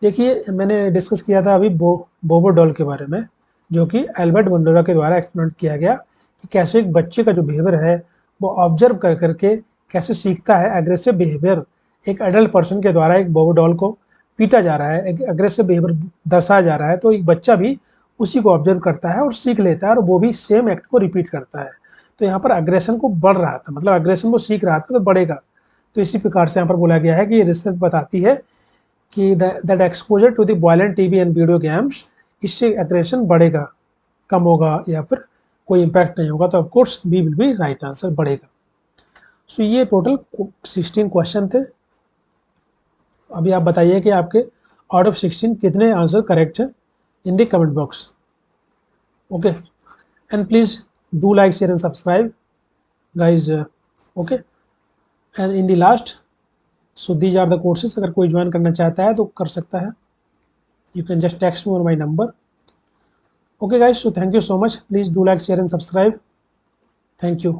देखिए मैंने डिस्कस किया था अभी बोबो डॉल के बारे में, जो कि एल्बर्ट बंडोरा के द्वारा एक्सपेरिमेंट किया गया कि कैसे एक बच्चे का जो बिहेवियर है वो ऑब्जर्व कर करके कैसे सीखता है एग्रेसिव बिहेवियर। एक एडल्ट पर्सन के द्वारा एक बोबो डॉल को पीटा जा रहा है, एक एग्रेसिव बिहेवियर दर्शाया जा रहा है, तो एक बच्चा भी उसी को ऑब्जर्व करता है और सीख लेता है और वो भी सेम एक्ट को रिपीट करता है। तो यहाँ पर अग्रेशन को बढ़ रहा था, मतलब अग्रेशन को सीख रहा था तो बढ़ेगा। तो इसी प्रकार से यहाँ पर बोला गया है कि रिसर्च बताती है कि that exposure to the violent TV and video games, इससे एग्रेशन बढ़ेगा, कम होगा या फिर कोई इम्पैक्ट नहीं होगा। तो of course B will be right answer, बढ़ेगा। सो ये टोटल 16 क्वेश्चन थे। अभी आप बताइए कि आपके आउट ऑफ 16 कितने आंसर करेक्ट है in the comment box. Okay, and please do like share and subscribe guys. Okay, and in the last, so these are the courses, अगर कोई ज्वाइन करना चाहता है तो कर सकता है। You can just text me on my number. Okay guys, so thank you so much. Please do like, share and subscribe. Thank you.